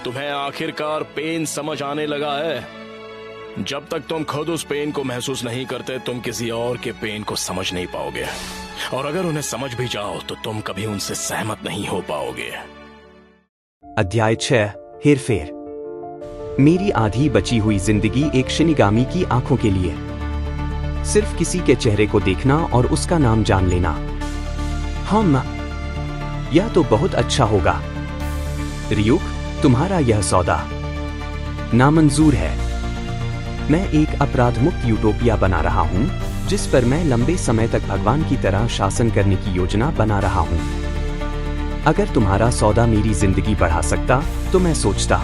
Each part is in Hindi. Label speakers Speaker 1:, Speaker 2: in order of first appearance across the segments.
Speaker 1: तुम्हें आखिरकार पेन समझ आने लगा है? जब तक तुम खुद उस पेन को महसूस नहीं करते, तुम किसी और के पेन को समझ नहीं पाओगे। और अगर उन्हें समझ भी जाओ तो तुम कभी उनसे सहमत नहीं हो पाओगे।
Speaker 2: अध्याय 6 हेरफेर। मेरी आधी बची हुई जिंदगी एक शिनिगामी की आंखों के लिए। सिर्फ किसी के चेहरे को देखना और उसका नाम जान लेना। यह तो बहुत अच्छा होगा। रियुक, तुम्हारा यह सौदा नामंजूर है। मैं एक अपराध मुक्त यूटोपिया बना रहा हूं, जिस पर मैं लंबे समय तक भगवान की तरह शासन करने की योजना बना रहा हूं। अगर तुम्हारा सौदा मेरी जिंदगी बढ़ा सकता तो मैं सोचता,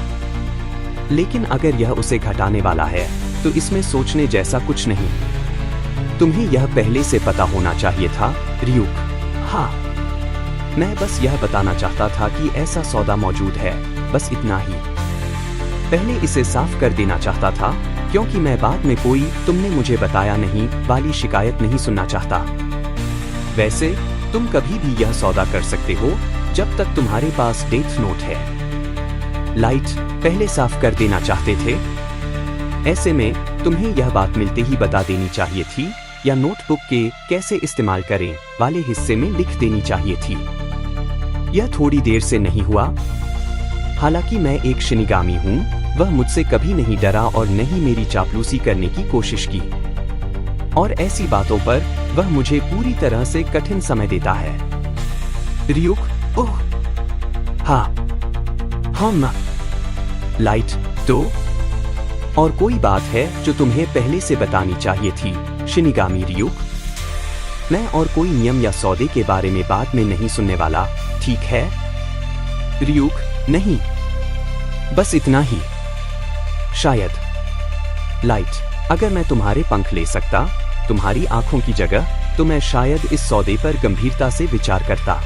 Speaker 2: लेकिन अगर यह उसे घटाने वाला है तो इसमें सोचने जैसा कुछ नहीं। तुम्हें यह पहले से पता होना चाहिए था, रियुक। हाँ, मैं बस यह बताना चाहता था कि ऐसा सौदा मौजूद है, बस इतना ही। पहले इसे साफ कर देना चाहता था, क्योंकि मैं बाद में कोई "तुमने मुझे बताया नहीं" वाली शिकायत नहीं सुनना चाहता। वैसे तुम कभी भी यह सौदा कर सकते हो जब तक तुम्हारे पास डेथ नोट है। लाइट, पहले साफ कर देना चाहते थे? ऐसे में तुम्हें यह बात मिलते ही बता देनी चाहिए थी, या नोटबुक के "कैसे इस्तेमाल करें" वाले हिस्से में लिख देनी चाहिए थी। यह थोड़ी देर से नहीं हुआ। हालांकि मैं एक शिनिगामी हूं, वह मुझसे कभी नहीं डरा और न ही मेरी चापलूसी करने की कोशिश की। और ऐसी बातों पर वह मुझे पूरी तरह से कठिन समय देता है। रियुक, ओह, हाँ, लाइट, तो और कोई बात है जो तुम्हें पहले से बतानी चाहिए थी, शिनिगामी रियुक। मैं और कोई नियम या सौदे के बारे में बाद में नहीं सुनने वाला, ठीक है? रियुक, नहीं, बस इतना ही। शायद। लाइट, अगर मैं तुम्हारे पंख ले सकता, तुम्हारी आंखों की जगह, तो मैं शायद इस सौदे पर गंभीरता से विचार करता।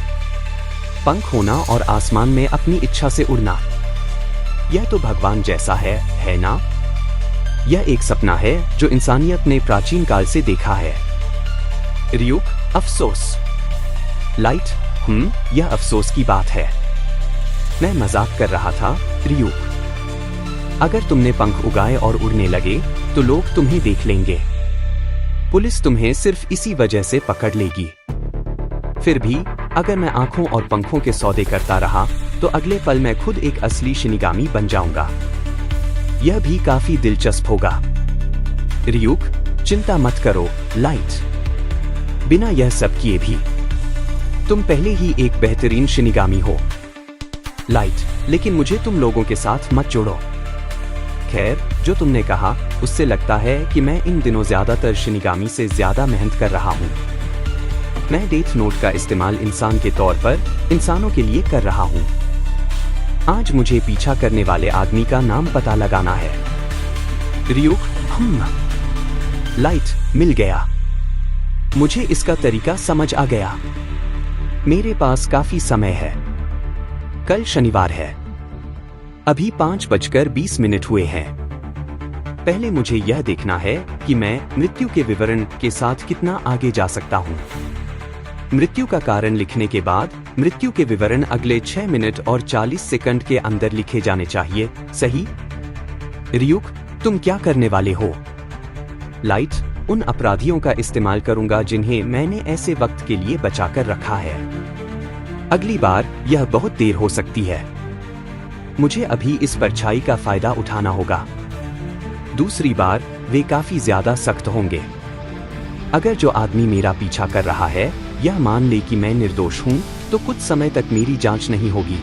Speaker 2: पंख होना और आसमान में अपनी इच्छा से उड़ना, यह तो भगवान जैसा है ना? यह एक सपना है जो इंसानियत ने प्राचीन काल से देखा है। रियुक, अफसोस। लाइट, यह अफसोस की बात है। मैं मजाक कर रहा था, रियुक। अगर तुमने पंख उगाए और उड़ने लगे तो लोग तुम्हें देख लेंगे। पुलिस तुम्हें सिर्फ इसी वजह से पकड़ लेगी। फिर भी अगर मैं आंखों और पंखों के सौदे करता रहा तो अगले पल मैं खुद एक असली शिनिगामी बन जाऊंगा। यह भी काफी दिलचस्प होगा। रियुक, चिंता मत करो, लाइट। बिना यह सब किए भी तुम पहले ही एक बेहतरीन शिनिगामी हो। लाइट, लेकिन मुझे तुम लोगों के साथ मत जोड़ो। खैर, जो तुमने कहा उससे लगता है कि मैं इन दिनों ज्यादातर शिनिगामी से ज्यादा मेहनत कर रहा हूँ। मैं डेथ नोट का इस्तेमाल इंसान के तौर पर इंसानों के लिए कर रहा हूँ। आज मुझे पीछा करने वाले आदमी का नाम पता लगाना है। रियुक, लाइट, मिल गया। मुझे इसका तरीका समझ आ गया। मेरे पास काफी समय है। कल शनिवार है। अभी 5:20 हुए हैं। पहले मुझे यह देखना है कि मैं मृत्यु के विवरण के साथ कितना आगे जा सकता हूँ। मृत्यु का कारण लिखने के बाद मृत्यु के विवरण अगले 6 मिनट और 40 सेकंड के अंदर लिखे जाने चाहिए, सही? रियुक, तुम क्या करने वाले हो? लाइट, उन अपराधियों का इस्तेमाल करूंगा जिन्हें मैंने ऐसे वक्त के लिए बचाकर रखा है। अगली बार यह बहुत देर हो सकती है। मुझे अभी इस परछाई का फायदा उठाना होगा। दूसरी बार वे काफी ज्यादा सख्त होंगे। अगर जो आदमी मेरा पीछा कर रहा है यह मान ले कि मैं निर्दोष हूं, तो कुछ समय तक मेरी जांच नहीं होगी।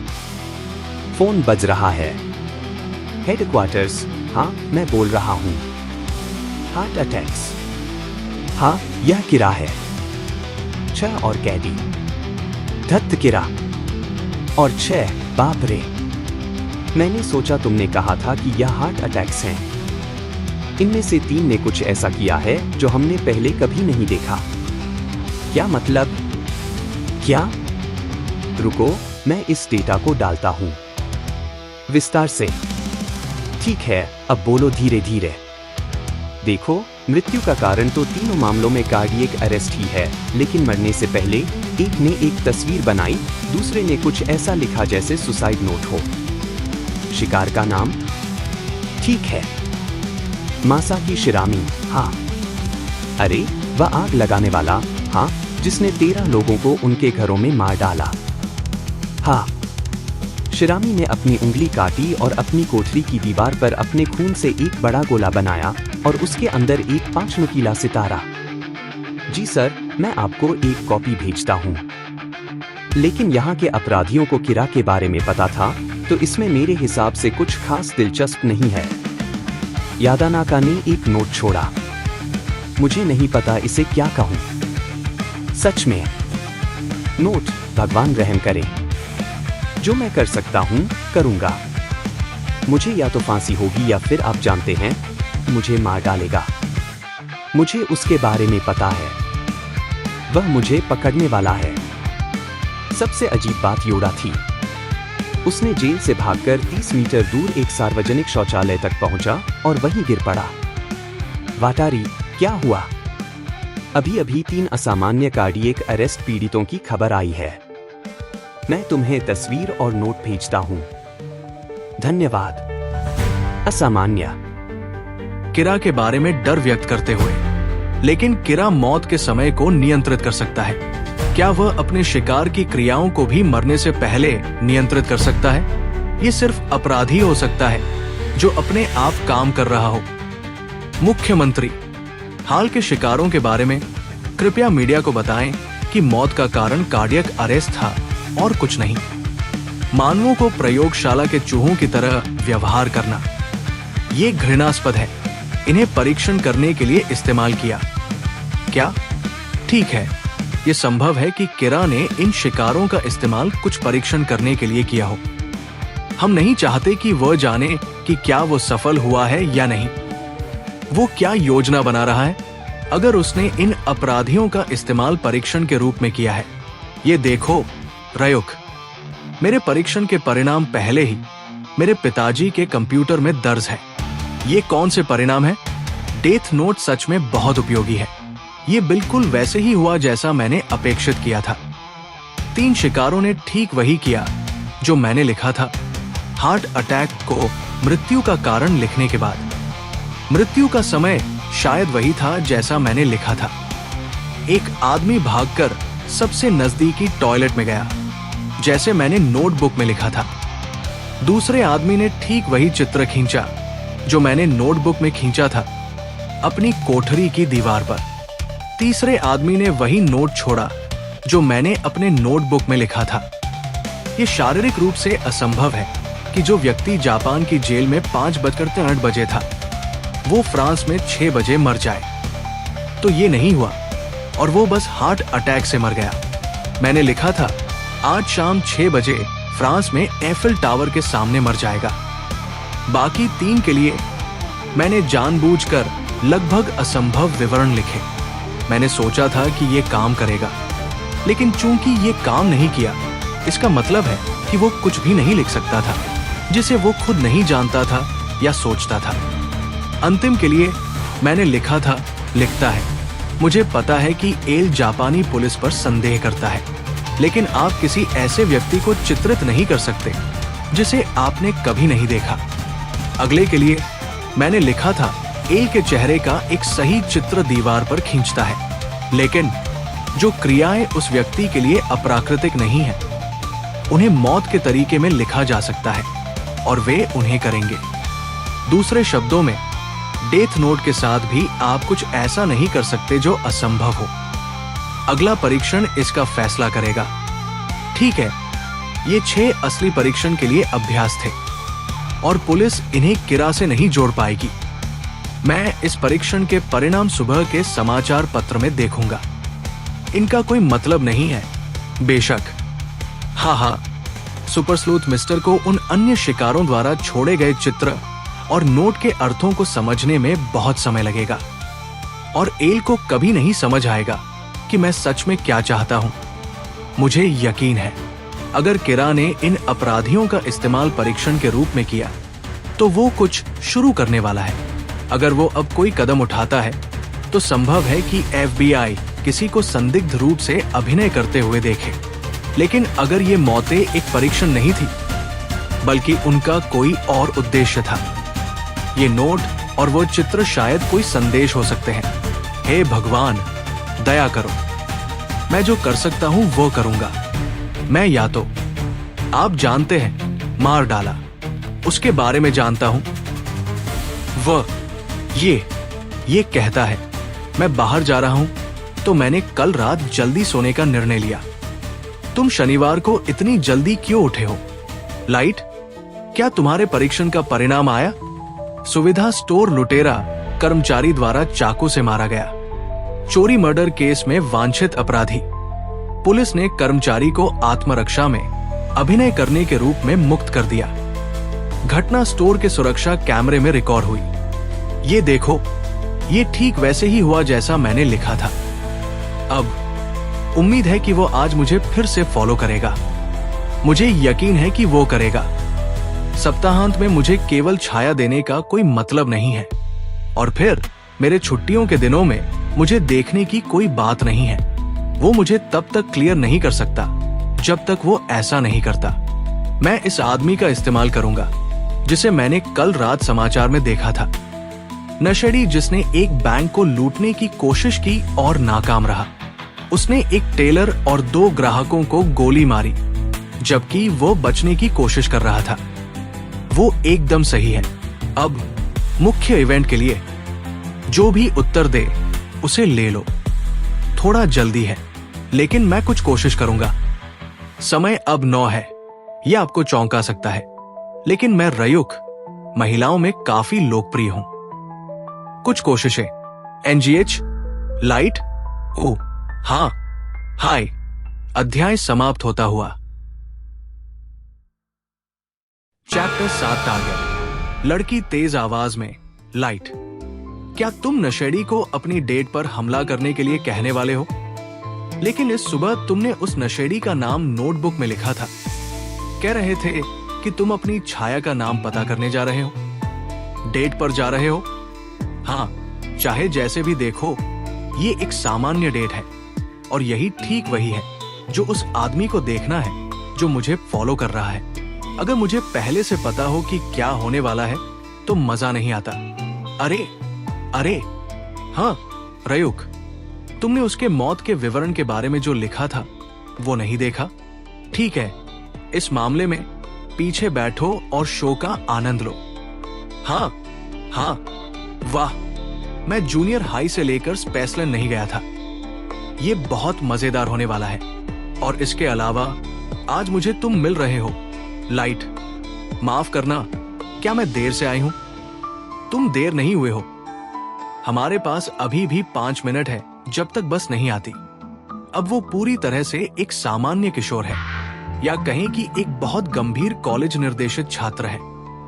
Speaker 2: फोन बज रहा है। हेडक्वार्टर्स, हाँ, मैं बोल रहा हूं। हार्ट अटैक्स, हाँ, यह किरा है। 6 और कैदी, धत्त किरा। और 6, बाप रे। मैंने सोचा तुमने कहा था कि यह हार्ट अटैक्स हैं। इनमें से 3 ने कुछ ऐसा किया है जो हमने पहले कभी नहीं देखा। क्या मतलब? क्या? रुको, मैं इस डेटा को डालता हूं विस्तार से। ठीक है, अब बोलो धीरे धीरे। देखो, मृत्यु का कारण तो तीनों मामलों में कार्डियक अरेस्ट ही है, लेकिन मरने से पहले एक ने एक तस्वीर बनाई, दूसरे ने कुछ ऐसा लिखा जैसे सुसाइड नोट हो। शिकार का नाम? ठीक है, मासाकी शिरामी। हाँ। अरे, वह आग लगाने वाला, हाँ, जिसने 13 लोगों को उनके घरों में मार डाला। हाँ। शिरामी ने अपनी उंगली काटी और अपनी कोठरी की दीवार पर अपने खून से एक बड़ा गोला बनाया और उसके अंदर एक 5 नुकीला सितारा। जी सर, मैं आपको एक कॉपी भेजता हूँ। लेकिन यहाँ के अपराधियों को किरा के बारे में पता था, तो इसमें मेरे हिसाब से कुछ खास दिलचस्प नहीं है। यादानाका ने एक नोट छोड़ा। मुझे नहीं पता इसे क्या कहूँ। सच में। नोट, भगवान रहम करे। जो मैं कर सकता हूँ, करूँगा। मुझे या तो फांसी होगी या फिर आप जानते हैं, मुझे मार डालेगा। मुझे उसके बारे में पता है। वह मुझे पकड़ने वाला है। सबसे अजीब बात योड़ा थी। उसने जेल से भागकर 30 मीटर दूर एक सार्वजनिक शौचालय तक पहुंचा और वहीं गिर पड़ा। वाटारी, क्या हुआ? अभी-अभी 3 असामान्य कार्डियक अरेस्ट पीड़ितों की खबर आई है। मैं तुम्हें तस्वीर और नोट भेजता हूं। धन्यवाद। असामान्य।
Speaker 3: किरा के बारे में डर व्यक्त करते हुए, लेकिन किरा मौत के समय को नियंत्रित कर सकता है। क्या वह अपने शिकार की क्रियाओं को भी मरने से पहले नियंत्रित कर सकता है? ये सिर्फ अपराधी हो सकता है जो अपने आप काम कर रहा हो। मुख्यमंत्री, हाल के शिकारों के बारे में कृपया मीडिया को बताएं कि मौत का कारण कार्डियक अरेस्ट था और कुछ नहीं। मानवों को प्रयोगशाला के चूहों की तरह व्यवहार करना, ये घृणास्पद है। इन्हें परीक्षण करने के लिए इस्तेमाल किया। क्या? ठीक है, ये संभव है कि किरा ने इन शिकारों का इस्तेमाल कुछ परीक्षण करने के लिए किया हो। हम नहीं चाहते कि वह जाने कि क्या वो सफल हुआ है या नहीं। वो क्या योजना बना रहा है अगर उसने इन अपराधियों का इस्तेमाल परीक्षण के रूप में किया है। ये देखो रयुक, मेरे परीक्षण के परिणाम पहले ही मेरे पिताजी के कंप्यूटर में दर्ज है। ये कौन से परिणाम है? डेथ नोट सच में बहुत उपयोगी है। ये बिल्कुल वैसे ही हुआ जैसा मैंने अपेक्षित किया था। 3 शिकारों ने ठीक वही किया जो मैंने लिखा था। हार्ट अटैक को मृत्यु का कारण लिखने के बाद मृत्यु का समय शायद वही था जैसा मैंने लिखा था। एक आदमी भागकर सबसे नजदीकी टॉयलेट में गया, जैसे मैंने नोटबुक में लिखा था। दूसरे आदमी ने ठीक वही चित्र खींचा जो मैंने नोटबुक में खींचा था, अपनी कोठरी की दीवार पर। तीसरे आदमी ने वही नोट छोड़ा जो मैंने अपने नोटबुक में लिखा था। यह शारीरिक रूप से असंभव है कि जो व्यक्ति जापान की जेल में 5:08 बजे था, वो फ्रांस में 6 बजे मर जाए। तो ये नहीं हुआ और वो बस हार्ट अटैक से मर गया। मैंने लिखा था आज शाम 6 बजे फ्रांस में एफिल टावर के सामने मर जाएगा। बाकी 3 के लिए मैंने जानबूझकर लगभग असंभव विवरण लिखे। मैंने सोचा था कि ये काम करेगा, लेकिन चूंकि ये काम नहीं किया, इसका मतलब है कि वो कुछ भी नहीं लिख सकता था जिसे वो खुद नहीं जानता था या सोचता था। अंतिम के लिए मैंने लिखा था, लिखता है, मुझे पता है कि एल जापानी पुलिस पर संदेह करता है, लेकिन आप किसी ऐसे व्यक्ति को चित्रित नहीं कर सकते जिसे आपने कभी नहीं देखा। अगले के लिए मैंने लिखा था, एल के चेहरे का एक सही चित्र दीवार पर खींचता है, लेकिन जो क्रियाएं उस व्यक्ति के लिए अप्राकृतिक नहीं है, उन्हें मौत के तरीके में लिखा जा सकता है और वे उन्हें करेंगे। दूसरे शब्दों में, डेथ नोट के साथ भी आप कुछ ऐसा नहीं कर सकते जो असंभव हो। अगला परीक्षण इसका फैसला करेगा। ठीक है, ये 6 असली परीक्षण के लिए अभ्यास थे और पुलिस इन्हें किरा से नहीं जोड़ पाएगी। मैं इस परीक्षण के परिणाम सुबह के समाचार पत्र में देखूंगा। इनका कोई मतलब नहीं है, बेशक। हाँ, सुपर स्लूथ मिस्टर को उन अन्य शिकारों द्वारा छोड़े गए चित्र और नोट के अर्थों को समझने में बहुत समय लगेगा और एल को कभी नहीं समझ आएगा कि मैं सच में क्या चाहता हूं। मुझे यकीन है, अगर किरा ने इन अपराधियों का इस्तेमाल परीक्षण के रूप में किया, तो वो कुछ शुरू करने वाला है। अगर वो अब कोई कदम उठाता है, तो संभव है कि FBI किसी को संदिग्ध रूप से अभिनय करते हुए देखे। लेकिन अगर ये मौतें एक परीक्षण नहीं थी, बल्कि उनका कोई और उद्देश्य था। ये नोट और वो चित्र शायद कोई संदेश हो सकते हैं। हे भगवान, दया करो। मैं जो कर सकता हूं वो करूंगा। मैं या तो, आप जानते हैं, मार डाला, उसके बारे में जानता हूं। वह ये कहता है मैं बाहर जा रहा हूं, तो मैंने कल रात जल्दी सोने का निर्णय लिया। तुम शनिवार को इतनी जल्दी क्यों उठे हो? लाइट, क्या तुम्हारे परीक्षण का परिणाम आया? सुविधा स्टोर लुटेरा कर्मचारी द्वारा चाकू से मारा गया। चोरी मर्डर केस में वांछित अपराधी। पुलिस ने कर्मचारी को आत्मरक्षा में अभिनय करने के रूप में मुक्त कर दिया। घटना स्टोर के सुरक्षा कैमरे में रिकॉर्ड हुई। ये देखो, ये ठीक वैसे ही हुआ जैसा मैंने लिखा था। अब उम्मीद है कि वो आज मुझे फिर से फॉलो करेगा। मुझे यकीन है कि वो करेगा। सप्ताहांत में मुझे केवल छाया देने का कोई मतलब नहीं है, और फिर मेरे छुट्टियों के दिनों में मुझे देखने की कोई बात नहीं है। वो मुझे तब तक क्लियर नहीं कर सकता जब तक वो ऐसा नहीं करता। मैं इस आदमी का इस्तेमाल करूंगा जिसे मैंने कल रात समाचार में देखा था। नशेड़ी जिसने एक बैंक को लूटने की कोशिश की और नाकाम रहा। उसने एक टेलर और 2 ग्राहकों को गोली मारी जबकि वो बचने की कोशिश कर रहा था। वो एकदम सही है। अब मुख्य इवेंट के लिए जो भी उत्तर दे उसे ले लो। थोड़ा जल्दी है, लेकिन मैं कुछ कोशिश करूंगा। समय अब 9 है। यह आपको चौंका सकता है, लेकिन मैं रयुक महिलाओं में काफी लोकप्रिय हूं। कुछ कोशिशें। एनजीएच, लाइट, ओ हाँ, हाय। अध्याय समाप्त होता हुआ। Chapter 7 target. लड़की तेज आवाज में, लाइट, क्या तुम नशेड़ी को अपनी डेट पर हमला करने के लिए कहने वाले हो? लेकिन इस सुबह तुमने उस नशेड़ी का नाम नोटबुक में लिखा था। कह रहे थे कि तुम अपनी छाया का नाम पता करने जा रहे हो। डेट पर जा रहे हो? हाँ, चाहे जैसे भी देखो, ये एक सामान्य डेट है, और यही ठीक वही है जो उस आदमी को देखना है जो मुझे फॉलो कर रहा है। अगर मुझे पहले से पता हो कि क्या होने वाला है तो मजा नहीं आता। अरे हाँ रयुक, तुमने उसके मौत के विवरण के बारे में जो लिखा था वो नहीं देखा? ठीक है, इस मामले में पीछे बैठो और शो का आनंद लो। हाँ, वाह, मैं जूनियर हाई से लेकर स्पेसलन नहीं गया था। ये बहुत मजेदार होने वाला है। और इसके अलावा आज मुझे तुम मिल रहे हो। लाइट, माफ करना, क्या मैं देर से आई हूं? तुम देर नहीं हुए हो। हमारे पास अभी भी 5 मिनट है जब तक बस नहीं आती। अब वो पूरी तरह से एक सामान्य किशोर है, या कहें कि एक बहुत गंभीर कॉलेज निर्देशित छात्र है।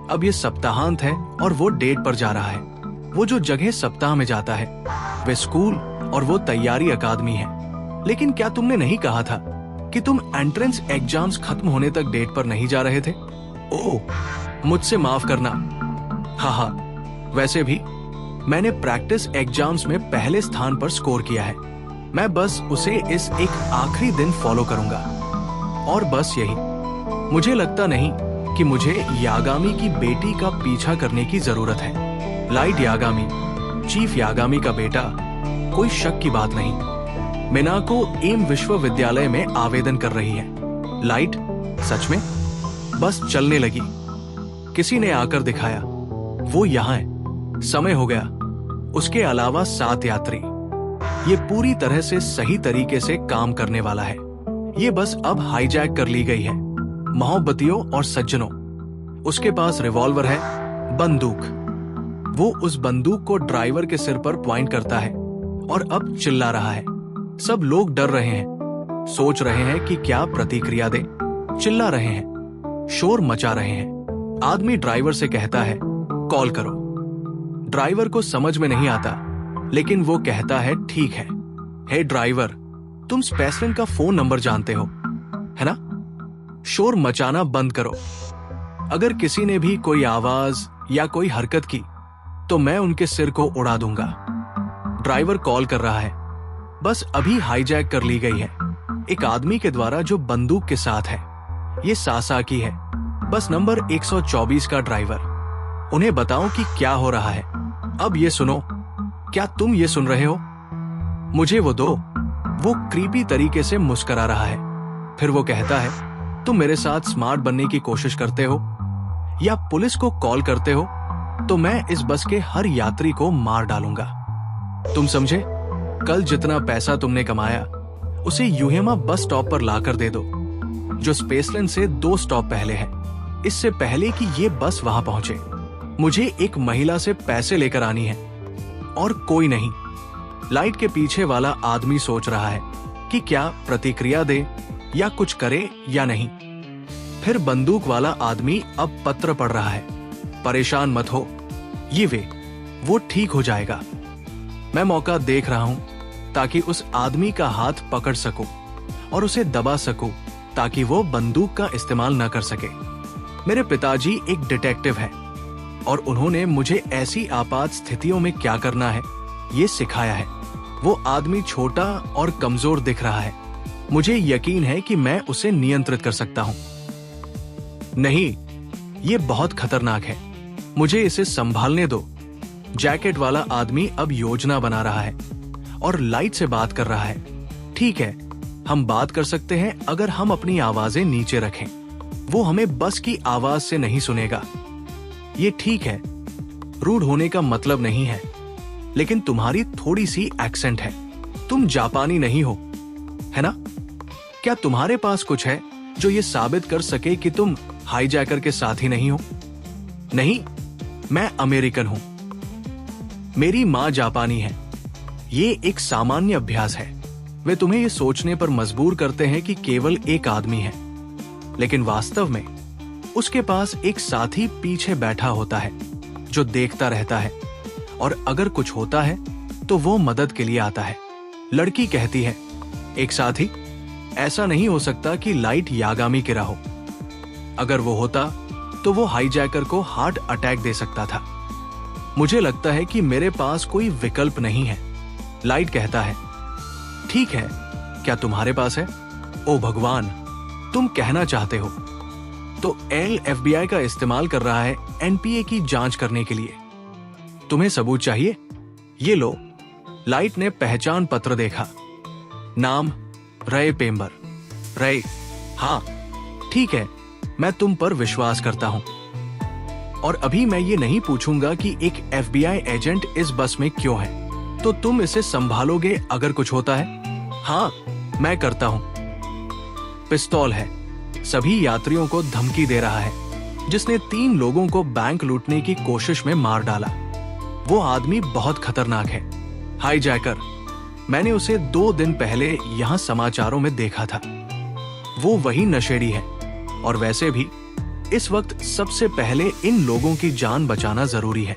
Speaker 3: अब ये सप्ताहांत है और वो डेट पर जा रहा है। वो जो जगह सप्ताह में जाता है वे स्कूल और वो तैयारी अकादमी है। लेकिन क्या तुमने नहीं कहा था कि तुम एंट्रेंस एग्जाम्स खत्म होने तक डेट पर नहीं जा रहे थे? ओह, मुझसे माफ करना। हाँ, वैसे भी मैंने प्रैक्टिस एग्जाम्स में पहले स्थान पर स्कोर किया है। मैं बस उसे इस एक आखिरी दिन फॉलो करूंगा, और बस यही। मुझे लगता नहीं कि मुझे यागामी की बेटी का पीछा करने की जरूरत है। लाइट यागामी, चीफ यागामी का बेटा, कोई शक की बात नहीं। मिनाको एम विश्वविद्यालय में आवेदन कर रही है। लाइट, सच में? बस चलने लगी। किसी ने आकर दिखाया, वो यहाँ है। समय हो गया। उसके अलावा 7 यात्री। ये पूरी तरह से सही तरीके से काम करने वाला है। ये बस अब हाईजैक कर ली गई है। मोहब्बतियों और सज्जनों, उसके पास रिवॉल्वर है, बंदूक। वो उस बंदूक को ड्राइवर के सिर पर पॉइंट करता है और अब चिल्ला रहा है। सब लोग डर रहे हैं, सोच रहे हैं कि क्या प्रतिक्रिया दें। चिल्ला रहे हैं, शोर मचा रहे हैं। आदमी ड्राइवर से कहता है, कॉल करो। ड्राइवर को समझ में नहीं आता, लेकिन वो कहता है, ठीक है। हे ड्राइवर, तुम स्पेसलन का फोन नंबर जानते हो, है ना? शोर मचाना बंद करो। अगर किसी ने भी कोई आवाज या कोई हरकत की तो मैं उनके सिर को उड़ा दूंगा। ड्राइवर कॉल कर रहा है। बस अभी हाईजैक कर ली गई है, एक आदमी के द्वारा जो बंदूक के साथ है। ये सासाकी है। बस नंबर 124 का ड्राइवर। उन्हें बताओ कि क्या हो रहा है। अब ये सुनो, क्या तुम ये सुन रहे हो? मुझे वो दो। वो क्रीपी तरीके से मुस्कुरा रहा है। फिर वो कहता है, तुम मेरे साथ स्मार्ट बनने की कोशिश करते हो या पुलिस को कॉल करते हो तो मैं इस बस के हर यात्री को मार डालूंगा। तुम समझे? कल जितना पैसा तुमने कमाया उसे यूहेमा बस स्टॉप पर लाकर दे दो, जो स्पेसलैंड से 2 स्टॉप पहले है, इससे पहले कि ये बस वहां पहुंचे। मुझे एक महिला से पैसे लेकर आनी है और कोई नहीं। लाइट के पीछे वाला आदमी सोच रहा है कि क्या प्रतिक्रिया दे या कुछ करे या नहीं। फिर बंदूक वाला आदमी अब पत्र पढ़ रहा है, परेशान मत हो, वो ठीक हो जाएगा। मैं मौका देख रहा हूं ताकि उस आदमी का हाथ पकड़ सकूं और उसे दबा सकूं ताकि वो बंदूक का इस्तेमाल न कर सके। मेरे पिताजी एक डिटेक्टिव हैं और उन्होंने मुझे ऐसी आपात स्थितियों में क्या करना है ये सिखाया है। वो आदमी छोटा और कमजोर दिख रहा है। मुझे यकीन है कि मैं उसे नियंत्रित कर सकता हूं। नहीं, ये बहुत खतरनाक है, मुझे इसे संभालने दो। जैकेट वाला आदमी अब योजना बना रहा है और लाइट से बात कर रहा है। ठीक है, हम बात कर सकते हैं अगर हम अपनी आवाजें नीचे रखें। वो हमें बस की आवाज से नहीं सुनेगा। ये ठीक है, रूड होने का मतलब नहीं है, लेकिन तुम्हारी थोड़ी सी एक्सेंट है। तुम जापानी नहीं हो, है ना? क्या तुम्हारे पास कुछ है जो ये साबित कर सके कि तुम हाईजैकर के साथी नहीं हो? नहीं, मैं अमेरिकन हूं। मेरी मां जापानी है। ये एक सामान्य अभ्यास है। वे तुम्हें ये सोचने पर मजबूर करते हैं कि केवल एक आदमी है, लेकिन वास्तव में उसके पास एक साथी पीछे बैठा होता है जो देखता रहता है, और अगर कुछ होता है तो वो मदद के लिए आता है। लड़की कहती है, एक साथी? ऐसा नहीं हो सकता कि लाइट यागामी किरा हो। अगर वो होता तो वो हाईजैकर को हार्ट अटैक दे सकता था। मुझे लगता है कि मेरे पास कोई विकल्प नहीं है। लाइट कहता है, ठीक है, क्या तुम्हारे पास है? ओ भगवान, तुम कहना चाहते हो तो एल FBI का इस्तेमाल कर रहा है NPA की जांच करने के लिए। तुम्हें सबूत चाहिए? ये लो। लाइट ने पहचान पत्र देखा। नाम रय पेम्बर। रय, हाँ ठीक है, मैं तुम पर विश्वास करता हूं। और अभी मैं ये नहीं पूछूंगा कि एक FBI एजेंट इस बस में क्यों है, तो तुम इसे संभालोगे अगर कुछ होता है? हाँ, मैं करता हूं। पिस्तौल है, सभी यात्रियों को धमकी दे रहा है, जिसने 3 लोगों को बैंक लूटने की कोशिश में मार डाला। वो आदमी बहुत खतरनाक है। हाईजैकर, मैंने उसे 2 दिन पहले यहां समाचारों में देखा था। वो वही नशेड़ी है, और वैसे भी इस वक्त सबसे पहले इन लोगों की जान बचाना जरूरी है।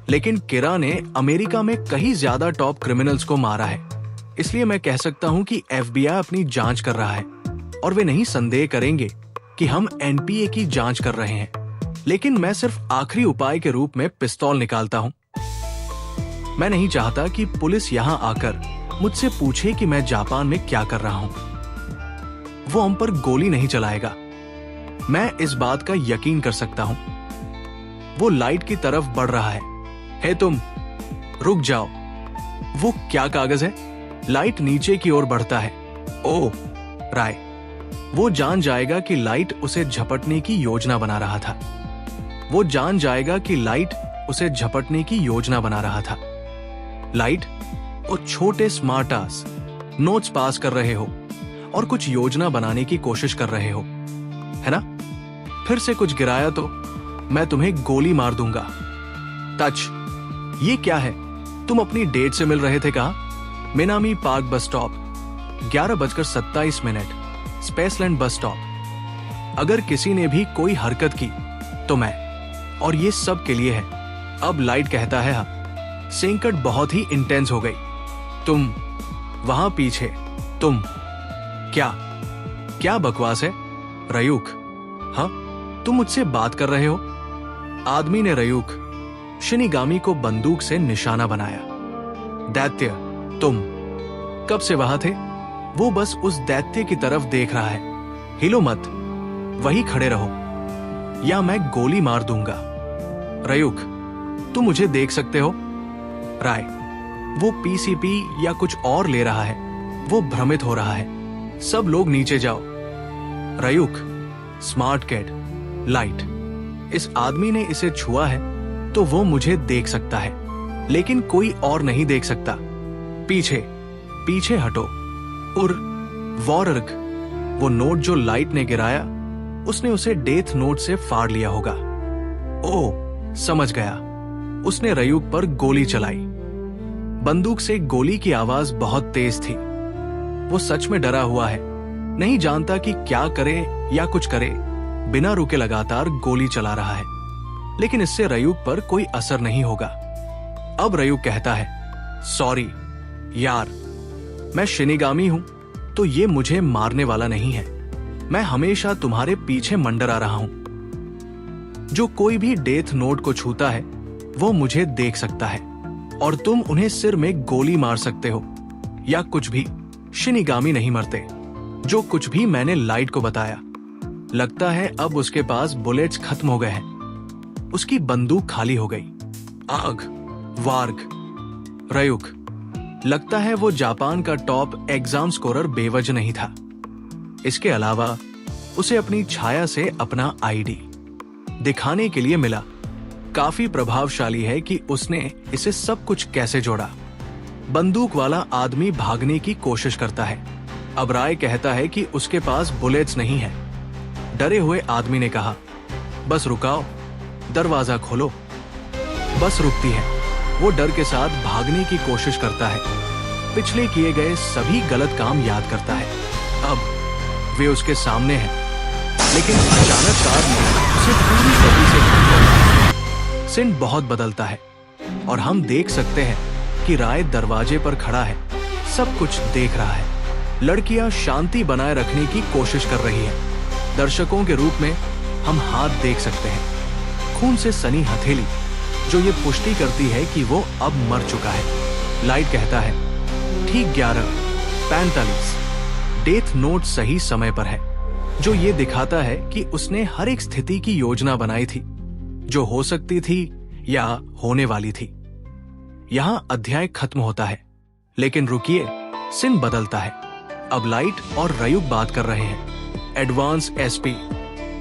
Speaker 3: लेकिन किरा ने अमेरिका में कहीं ज्यादा टॉप क्रिमिनल्स को मारा है, इसलिए मैं कह सकता हूं कि FBI अपनी जांच कर रहा है और वे नहीं संदेह करेंगे कि हम NPA की जांच कर रहे हैं। लेकिन मैं सिर्फ आखिरी उपाय के रूप में पिस्तौल निकालता हूं। मैं नहीं चाहता कि पुलिस यहां आकर मुझसे पूछे कि मैं जापान में क्या कर रहा हूं। वो हम पर गोली नहीं चलाएगा, मैं इस बात का यकीन कर सकता हूं। वो लाइट की तरफ बढ़ रहा है। हे तुम, रुक जाओ। वो क्या कागज है? लाइट नीचे की ओर बढ़ता है। ओह राय, वो जान जाएगा कि लाइट उसे झपटने की योजना बना रहा था। वो जान जाएगा कि लाइट उसे झपटने की योजना बना रहा था। लाइट, वो छोटे स्मार्टास, नोट्स पास कर रहे हो और कुछ योजना बनाने की कोशिश कर रहे हो, है ना? फिर से कुछ गिराया तो मैं तुम्हें गोली मार दूंगा। टच, ये क्या है? तुम अपनी डेट से मिल रहे थे कहा? Minami park bus stop, 11:27, Spaceland bus stop. अगर किसी ने भी कोई हरकत की तो मैं, और ये सब के लिए है। अब लाइट कहता है, हाँ, संकट बहुत ही इंटेंस हो गई। तुम वहां पीछे, तुम क्या बकवास है? रयूक, हाँ, तुम मुझसे बात कर रहे हो? आदमी ने रयूक, शिनिगामी को बंदूक से निशाना बनाया। दैत्य, तुम कब से वहां थे? वो बस उस दैत्य की तरफ देख रहा है। हिलो मत, वही खड़े रहो। या मैं गोली मार दूंगा। रयुक, तुम मुझे देख सकते हो? राय, वो पीसीपी या कुछ और ले रहा है, वो भ्रमित हो रहा है। सब लोग नीचे जाओ। रयुक, स्मार्ट कैड, लाइट, इस आदमी ने इसे छुआ है तो वो मुझे देख सकता है, लेकिन कोई और नहीं देख सकता। पीछे पीछे हटो। और वॉरर्ग, वो नोट जो लाइट ने गिराया, उसने उसे डेथ नोट से फाड़ लिया होगा। ओह, समझ गया, उसने रयुक पर गोली चलाई। बंदूक से गोली की आवाज बहुत तेज थी। वो सच में डरा हुआ है, नहीं जानता कि क्या करे या कुछ करे, बिना रुके लगातार गोली चला रहा है, लेकिन इससे रयुक पर कोई असर नहीं होगा। अब रयुक कहता है, सॉरी यार, मैं शिनिगामी हूं, तो ये मुझे मारने वाला नहीं है। मैं हमेशा तुम्हारे पीछे मंडरा रहा हूं। जो कोई भी डेथ नोट को छूता है वो मुझे देख सकता है, और तुम उन्हें सिर में गोली मार सकते हो या कुछ भी। शिनिगामी नहीं मरते। जो कुछ भी मैंने लाइट को बताया, लगता है अब उसके पास बुलेट्स खत्म हो गए हैं। उसकी बंदूक खाली हो गई। आग, वार्ग, रयुक, लगता है वो जापान का टॉप एग्जाम स्कोरर बेवजह नहीं था। इसके अलावा उसे अपनी छाया से अपना आईडी दिखाने के लिए मिला। काफी प्रभावशाली है कि उसने इसे सब कुछ कैसे जोड़ा। बंदूक वाला आदमी भागने की कोशिश करता है। अब राय कहता है कि उसके पास बुलेट्स नहीं है। डरे हुए आदमी ने कहा, बस रुकाओ, दरवाजा खोलो। बस रुकती है। वो डर के साथ भागने की कोशिश करता है। पिछले किए गए सभी गलत काम याद करता है। अब वे उसके सामने हैं, लेकिन अचानक कार ने उसे पूरी गति से ठोकर। सीन बहुत बदलता है और हम देख सकते हैं कि राय दरवाजे पर खड़ा है, सब कुछ देख रहा है। लड़कियां शांति बनाए रखने की कोशिश कर रही है। दर्शकों के रूप में हम हाथ देख सकते हैं, खून से सनी हथेली, जो ये पुष्टि करती है कि वो अब मर चुका है। लाइट कहता है, ठीक 11:45, डेथ नोट सही समय पर है, जो ये दिखाता है कि उसने हर एक स्थिति की योजना बनाई थी, जो हो सकती थी या होने वाली थी। यहां अध्याय खत्म होता है, लेकिन रुकिए, सीन बदलता है। अब लाइट और रयुक बात कर रहे हैं। एडवांस एसपी,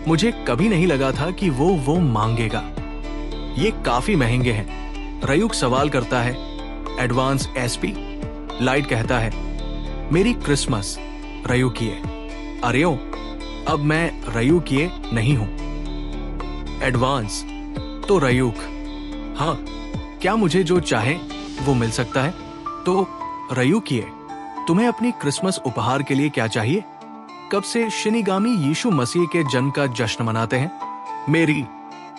Speaker 3: मुझे कभी नहीं लगा था कि वो मांगेगा। ये काफी महंगे हैं। रयुक सवाल करता है, एडवांस एसपी? लाइट कहता है, मेरी क्रिसमस रयुकीय। अरे ओ, अब मैं रयुकीय नहीं हूं। एडवांस तो रयुक। हाँ, क्या मुझे जो चाहे वो मिल सकता है? तो रयुकीय, तुम्हें अपनी क्रिसमस उपहार के लिए क्या चाहिए? कब से शिनिगामी यीशु मसीह के जन्म का जश्न मनाते हैं? मेरी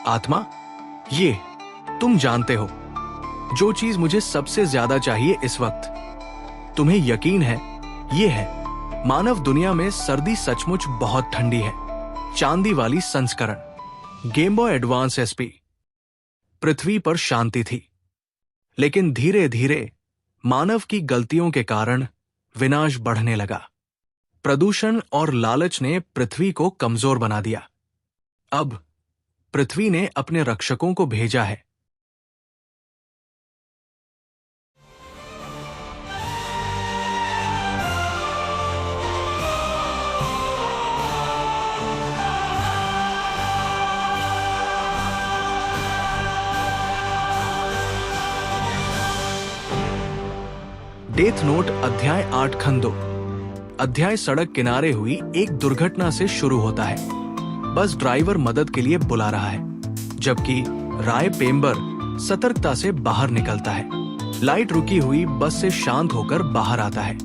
Speaker 3: आत्मा? ये तुम जानते हो, जो चीज मुझे सबसे ज्यादा चाहिए इस वक्त। तुम्हें यकीन है ये है, मानव दुनिया में सर्दी सचमुच बहुत ठंडी है। चांदी वाली संस्करण, गेम बॉय एडवांस एसपी। पृथ्वी पर शांति थी, लेकिन धीरे धीरे मानव की गलतियों के कारण विनाश बढ़ने लगा। प्रदूषण और लालच ने पृथ्वी को कमजोर बना दिया। अब पृथ्वी ने अपने रक्षकों को भेजा है। डेथ नोट अध्याय 8 खंड 2। अध्याय सड़क किनारे हुई एक दुर्घटना से शुरू होता है। बस ड्राइवर मदद के लिए बुला रहा है, जबकि राय पेम्बर सतर्कता से बाहर निकलता है। लाइट रुकी हुई बस से शांत होकर बाहर आता है।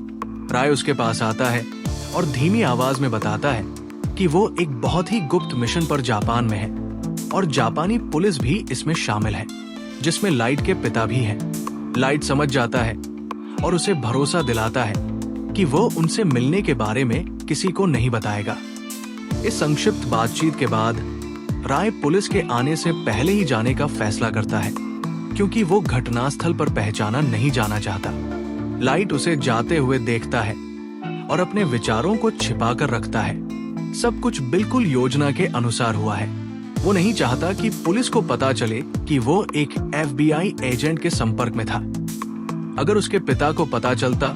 Speaker 3: राय उसके पास आता है और धीमी आवाज में बताता है कि वो एक बहुत ही गुप्त मिशन पर जापान में है, और जापानी पुलिस भी इसमें शामिल है, जिसमें लाइट के पिता भी हैं। लाइट समझ जाता है और उसे भरोसा दिलाता है कि वो उनसे मिलने के बारे में किसी को नहीं बताएगा। इस संक्षिप्त बातचीत के बाद राय पुलिस के आने से पहले ही जाने का फैसला करता है, क्योंकि वो घटनास्थल पर पहचाना नहीं जाना चाहता। लाइट उसे जाते हुए देखता है और अपने विचारों को छिपाकर रखता है। सब कुछ बिल्कुल योजना के अनुसार हुआ है। वो नहीं चाहता कि पुलिस को पता चले कि वो एक FBI एजेंट के संपर्क में था। अगर उसके पिता को पता चलता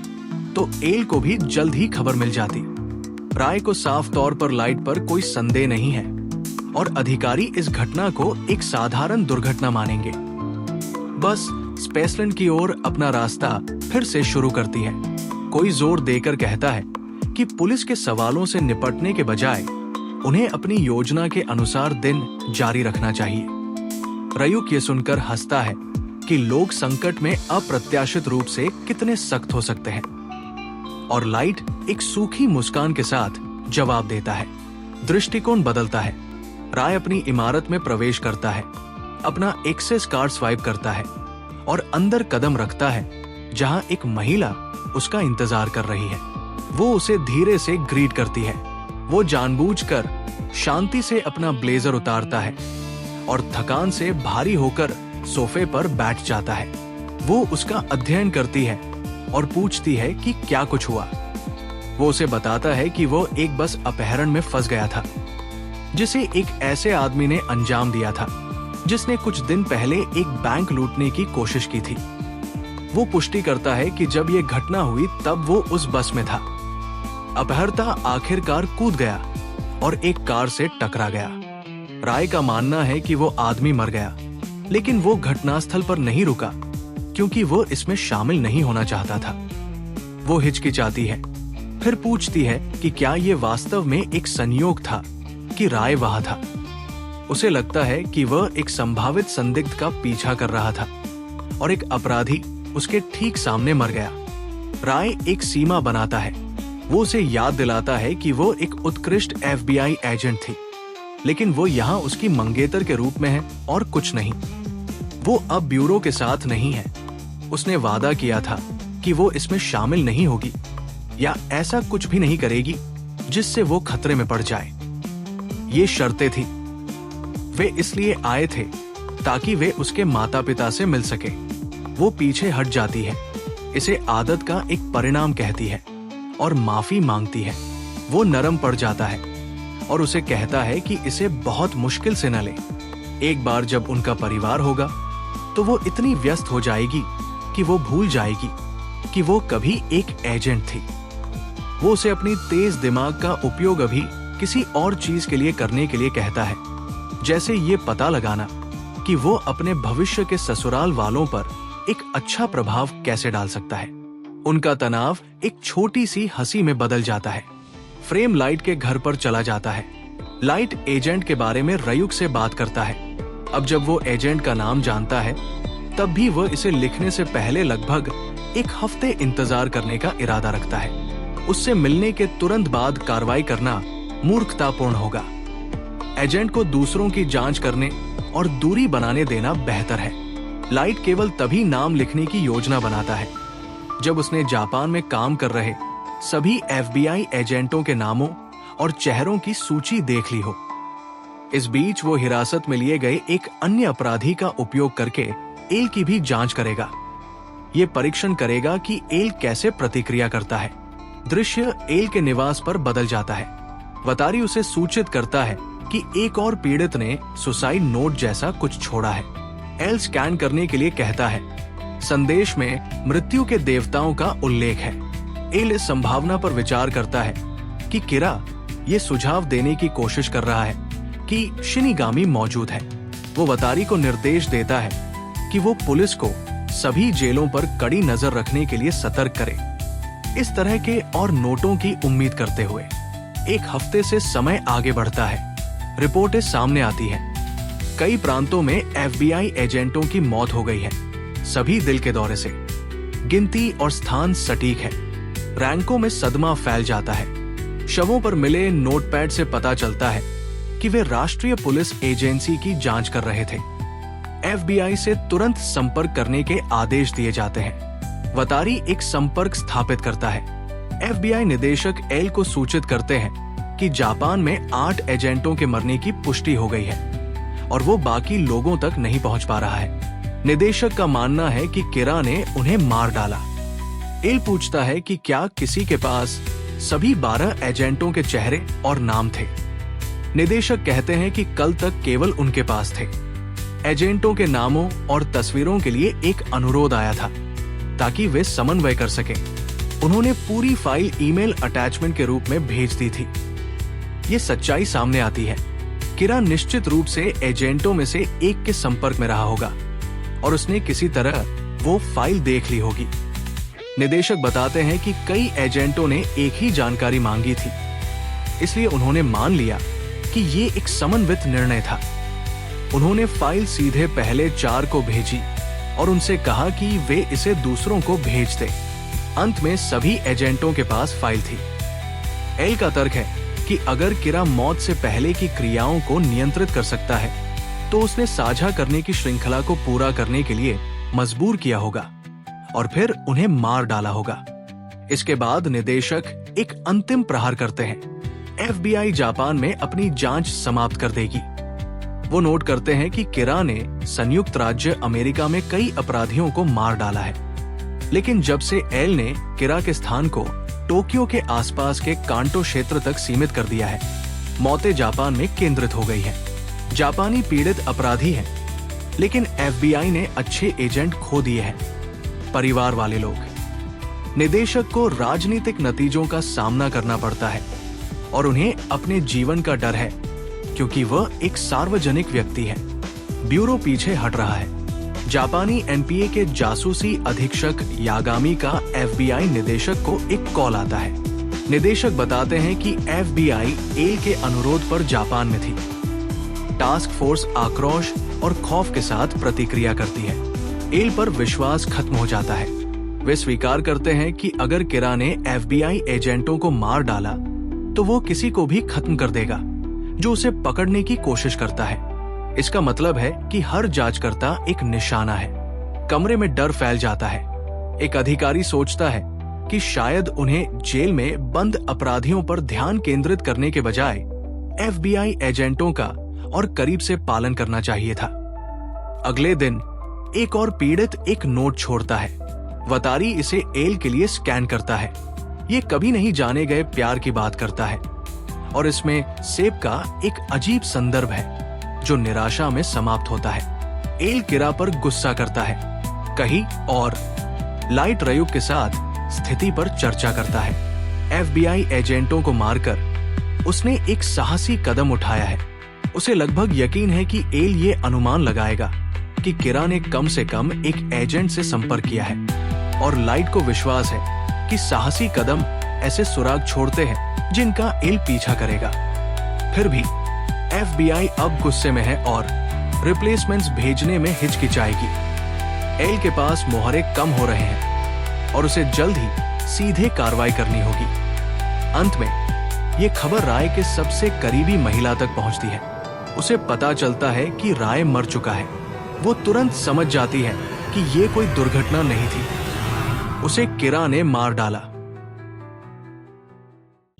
Speaker 3: तो एल को भी जल्द ही खबर मिल जाती। राय को साफ तौर पर लाइट पर कोई संदेह नहीं है और अधिकारी इस घटना को एक साधारण दुर्घटना मानेंगे। बस स्पेसलैंड की ओर अपना रास्ता फिर से शुरू करती है। कोई जोर देकर कहता है कि पुलिस के सवालों से निपटने के बजाय उन्हें अपनी योजना के अनुसार दिन जारी रखना चाहिए। रयुक ये सुनकर हंसता है कि लोग संकट में अप्रत्याशित रूप से कितने सख्त हो सकते हैं, और लाइट एक सूखी मुस्कान के साथ जवाब देता है। दृष्टिकोण बदलता है। राय अपनी इमारत में प्रवेश करता है, अपना एक्सेस कार्ड स्वाइप करता है और अंदर कदम रखता है जहां एक महिला उसका इंतजार कर रही है। वो उसे धीरे से ग्रीट करती है। वो जानबूझकर शांति से अपना ब्लेजर उतारता है और थकान से भारी होकर सोफे पर बैठ जाता है। वो उसका अध्ययन करती है और पूछती है कि क्या कुछ हुआ। वो उसे बताता है कि वो एक बस अपहरण में फंस गया था, जिसे एक ऐसे आदमी ने अंजाम दिया था जिसने कुछ दिन पहले एक बैंक लूटने की कोशिश की थी। वो पुष्टि करता है कि जब ये घटना हुई तब वो उस बस में था। अपहर्ता आखिरकार कूद गया और एक कार से टकरा गया। राय का मानना है कि वो आदमी मर गया, लेकिन वो घटनास्थल पर नहीं रुका क्योंकि वो इसमें शामिल नहीं होना चाहता था। वो हिचकिचाती है, फिर पूछती है कि क्या ये वास्तव में एक संयोग था कि राय वहां था। उसे लगता है कि वह एक संभावित संदिग्ध का पीछा कर रहा था और एक अपराधी उसके ठीक सामने मर गया। राय एक सीमा बनाता है। वो उसे याद दिलाता है कि वो एक उत्कृष्ट FBI एजेंट थी, लेकिन वो यहाँ उसकी मंगेतर के रूप में है और कुछ नहीं। वो अब ब्यूरो के साथ नहीं है। उसने वादा किया था कि वो इसमें शामिल नहीं होगी या ऐसा कुछ भी नहीं करेगी जिससे वो खतरे में पड़ जाए। ये शर्तें थी। वे इसलिए आए थे ताकि वे उसके माता पिता से मिल सके। वो पीछे हट जाती है, इसे आदत का एक परिणाम कहती है और माफी मांगती है। वो नरम पड़ जाता है और उसे कहता है कि इसे बहुत मुश्किल से न ले। एक बार जब उनका परिवार होगा तो वो इतनी व्यस्त हो जाएगी कि वो भूल जाएगी कि वो कभी एक एजेंट थी। वो उसे अपनी तेज दिमाग का उपयोग अभी किसी और चीज के लिए करने के लिए कहता है, जैसे ये पता लगाना कि वो अपने भविष्य के ससुराल वालों पर एक अच्छा प्रभाव कैसे डाल सकता है। उनका तनाव एक छोटी सी हंसी में बदल जाता है। फ्रेम लाइट के घर पर चला जाता है। लाइट एजेंट के बारे में रयुक से बात करता है। अब जब वो एजेंट का नाम जानता है तब भी वह इसे लिखने से पहले लगभग एक हफ्ते इंतजार करने का इरादा रखता है। उससे मिलने के तुरंत बाद कार्रवाई करना मूर्खतापूर्ण होगा। एजेंट को दूसरों की जांच करने और दूरी बनाने देना बेहतर है। लाइट केवल तभी नाम लिखने की योजना बनाता है जब उसने जापान में काम कर रहे सभी FBI एजेंटों के नामों और चेहरों की सूची देख ली हो। इस बीच वो हिरासत में लिए गए एक अन्य अपराधी का उपयोग करके एल की भी जांच करेगा। ये परीक्षण करेगा कि एल कैसे प्रतिक्रिया करता है। दृश्य एल के निवास पर बदल जाता है। वतारी उसे सूचित करता है कि एक और पीड़ित ने सुसाइड नोट जैसा कुछ छोड़ा है। एल स्कैन करने के लिए कहता है। संदेश में मृत्यु के देवताओं का उल्लेख है। एल इस संभावना पर विचार करता है कि किरा ये सुझाव देने की कोशिश कर रहा है कि शिनिगामी मौजूद है। वो वतारी को निर्देश देता है कि वो पुलिस को सभी जेलों पर कड़ी नजर रखने के लिए सतर्क करे। इस तरह के और नोटों की उम्मीद करते हुए एक हफ्ते से समय आगे बढ़ता है। रिपोर्टें सामने आती हैं। कई प्रांतों में FBI एजेंटों की मौत हो गई है, सभी दिल के दौरे से। गिनती और स्थान सटीक है। रैंकों में सदमा फैल जाता है। शवों पर मिले नोटपैड से पता चलता है कि वे राष्ट्रीय पुलिस एजेंसी की जांच कर रहे थे। FBI से तुरंत संपर्क करने के आदेश दिए जाते हैं। वतारी एक संपर्क स्थापित करता है। FBI निदेशक एल को सूचित करते हैं कि जापान में 8 एजेंटों के मरने की पुष्टि हो गई है और वो बाकी लोगों तक नहीं पहुंच पा रहा है। निदेशक का मानना है कि किरा ने उन्हें मार डाला। एल पूछता है कि क्या किसी के पास सभी 12 एजेंटों के चेहरे और नाम थे। निदेशक कहते हैं कि कल तक केवल उनके पास थे। एजेंटों के नामों और तस्वीरों के लिए एक अनुरोध आया था ताकि वे समन्वय कर सकें। उन्होंने पूरी फाइल ईमेल अटैचमेंट के रूप में भेज दी थी। ये सच्चाई सामने आती है। किरा निश्चित रूप से एजेंटों में से एक के संपर्क में रहा होगा और उसने किसी तरह वो फाइल देख ली होगी। निदेशक बताते हैं कि कई एजेंटों ने एक ही जानकारी मांगी थी, इसलिए उन्होंने मान लिया कि ये एक समन्वित निर्णय था। उन्होंने फाइल सीधे पहले 4 को भेजी और उनसे कहा कि वे इसे दूसरों को भेज दें। अंत में सभी एजेंटों के पास फाइल थी। एल का तर्क है कि अगर किरा मौत से पहले की क्रियाओं को नियंत्रित कर सकता है तो उसने साझा करने की श्रृंखला को पूरा करने के लिए मजबूर किया होगा और फिर उन्हें मार डाला होगा। इसके बाद निदेशक एक अंतिम प्रहार करते हैं। एफबीआई जापान में अपनी जांच समाप्त कर देगी। वो नोट करते हैं कि किरा ने संयुक्त राज्य अमेरिका में कई अपराधियों को मार डाला है, लेकिन जब से एल ने किरा के स्थान को टोक्यो के आसपास के कांटो क्षेत्र तक सीमित कर दिया है, मौतें जापान में केंद्रित हो गई हैं। जापानी पीड़ित अपराधी हैं, लेकिन एफबीआई ने अच्छे एजेंट खो दिए हैं, परिवार वाले लोग। निदेशक को राजनीतिक नतीजों का सामना करना पड़ता है और उन्हें अपने जीवन का डर है क्योंकि वह एक सार्वजनिक व्यक्ति है। ब्यूरो पीछे हट रहा है। जापानी एनपीए के जासूसी अधीक्षक यागामी का एफबीआई निदेशक को एक कॉल आता है। निदेशक बताते हैं कि एफबीआई एल के अनुरोध पर जापान में थी। टास्क फोर्स आक्रोश और खौफ के साथ प्रतिक्रिया करती है। एल पर विश्वास खत्म हो जाता है। वे स्वीकार करते हैं कि अगर किरा ने एफबीआई एजेंटों को मार डाला तो वो किसी को भी खत्म कर देगा जो उसे पकड़ने की कोशिश करता है। इसका मतलब है कि हर जांचकर्ता एक निशाना है। कमरे में डर फैल जाता है। एक अधिकारी सोचता है कि शायद उन्हें जेल में बंद अपराधियों पर ध्यान केंद्रित करने के बजाय एफबीआई एजेंटों का और करीब से पालन करना चाहिए था। अगले दिन एक और पीड़ित एक नोट छोड़ता है। वतारी इसे एल के लिए स्कैन करता है। ये कभी नहीं जाने गए प्यार की बात करता है और इसमें सेब का एक अजीब संदर्भ है जो निराशा में समाप्त होता है। एल किरा पर गुस्सा करता है, कहीं और लाइट रयुग के साथ स्थिति पर चर्चा करता है। एफबीआई एजेंटों को मारकर उसने एक साहसी कदम उठाया है। उसे लगभग यकीन है कि एल ये अनुमान लगाएगा कि किरा ने कम से कम एक एजेंट से संपर्क किया है और लाइट को विश्वास है कि साहसी कदम ऐसे सुराग छोड़ते हैं जिनका एल पीछा करेगा। फिर भी एफबीआई अब गुस्से में है और रिप्लेसमेंट्स भेजने में हिचकिचाएगी। एल के पास मोहरे कम हो रहे हैं और उसे जल्द ही सीधे कार्रवाई करनी होगी। अंत में ये खबर राय के सबसे करीबी महिला तक पहुंचती है। उसे पता चलता है कि राय मर चुका है। वो तुरंत समझ जाती है कि ये कोई दुर्घटना नहीं थी, उसे किरा ने मार डाला।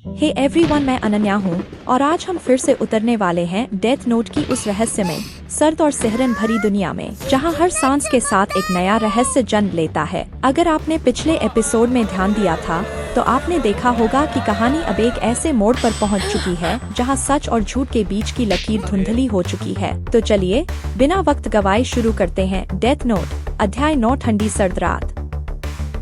Speaker 4: हे एवरीवन, मैं अनन्या हूँ और आज हम फिर से उतरने वाले हैं डेथ नोट की उस रहस्यमय, सर्द और सिहरन भरी दुनिया में जहाँ हर सांस के साथ एक नया रहस्य जन्म लेता है। अगर आपने पिछले एपिसोड में ध्यान दिया था तो आपने देखा होगा कि कहानी अब एक ऐसे मोड़ पर पहुंच चुकी है जहां सच और झूठ के बीच की लकीर धुंधली हो चुकी है। तो चलिए बिना वक्त गवाए शुरू करते हैं। डेथ नोट अध्याय 9 ठंडी सर्द रात।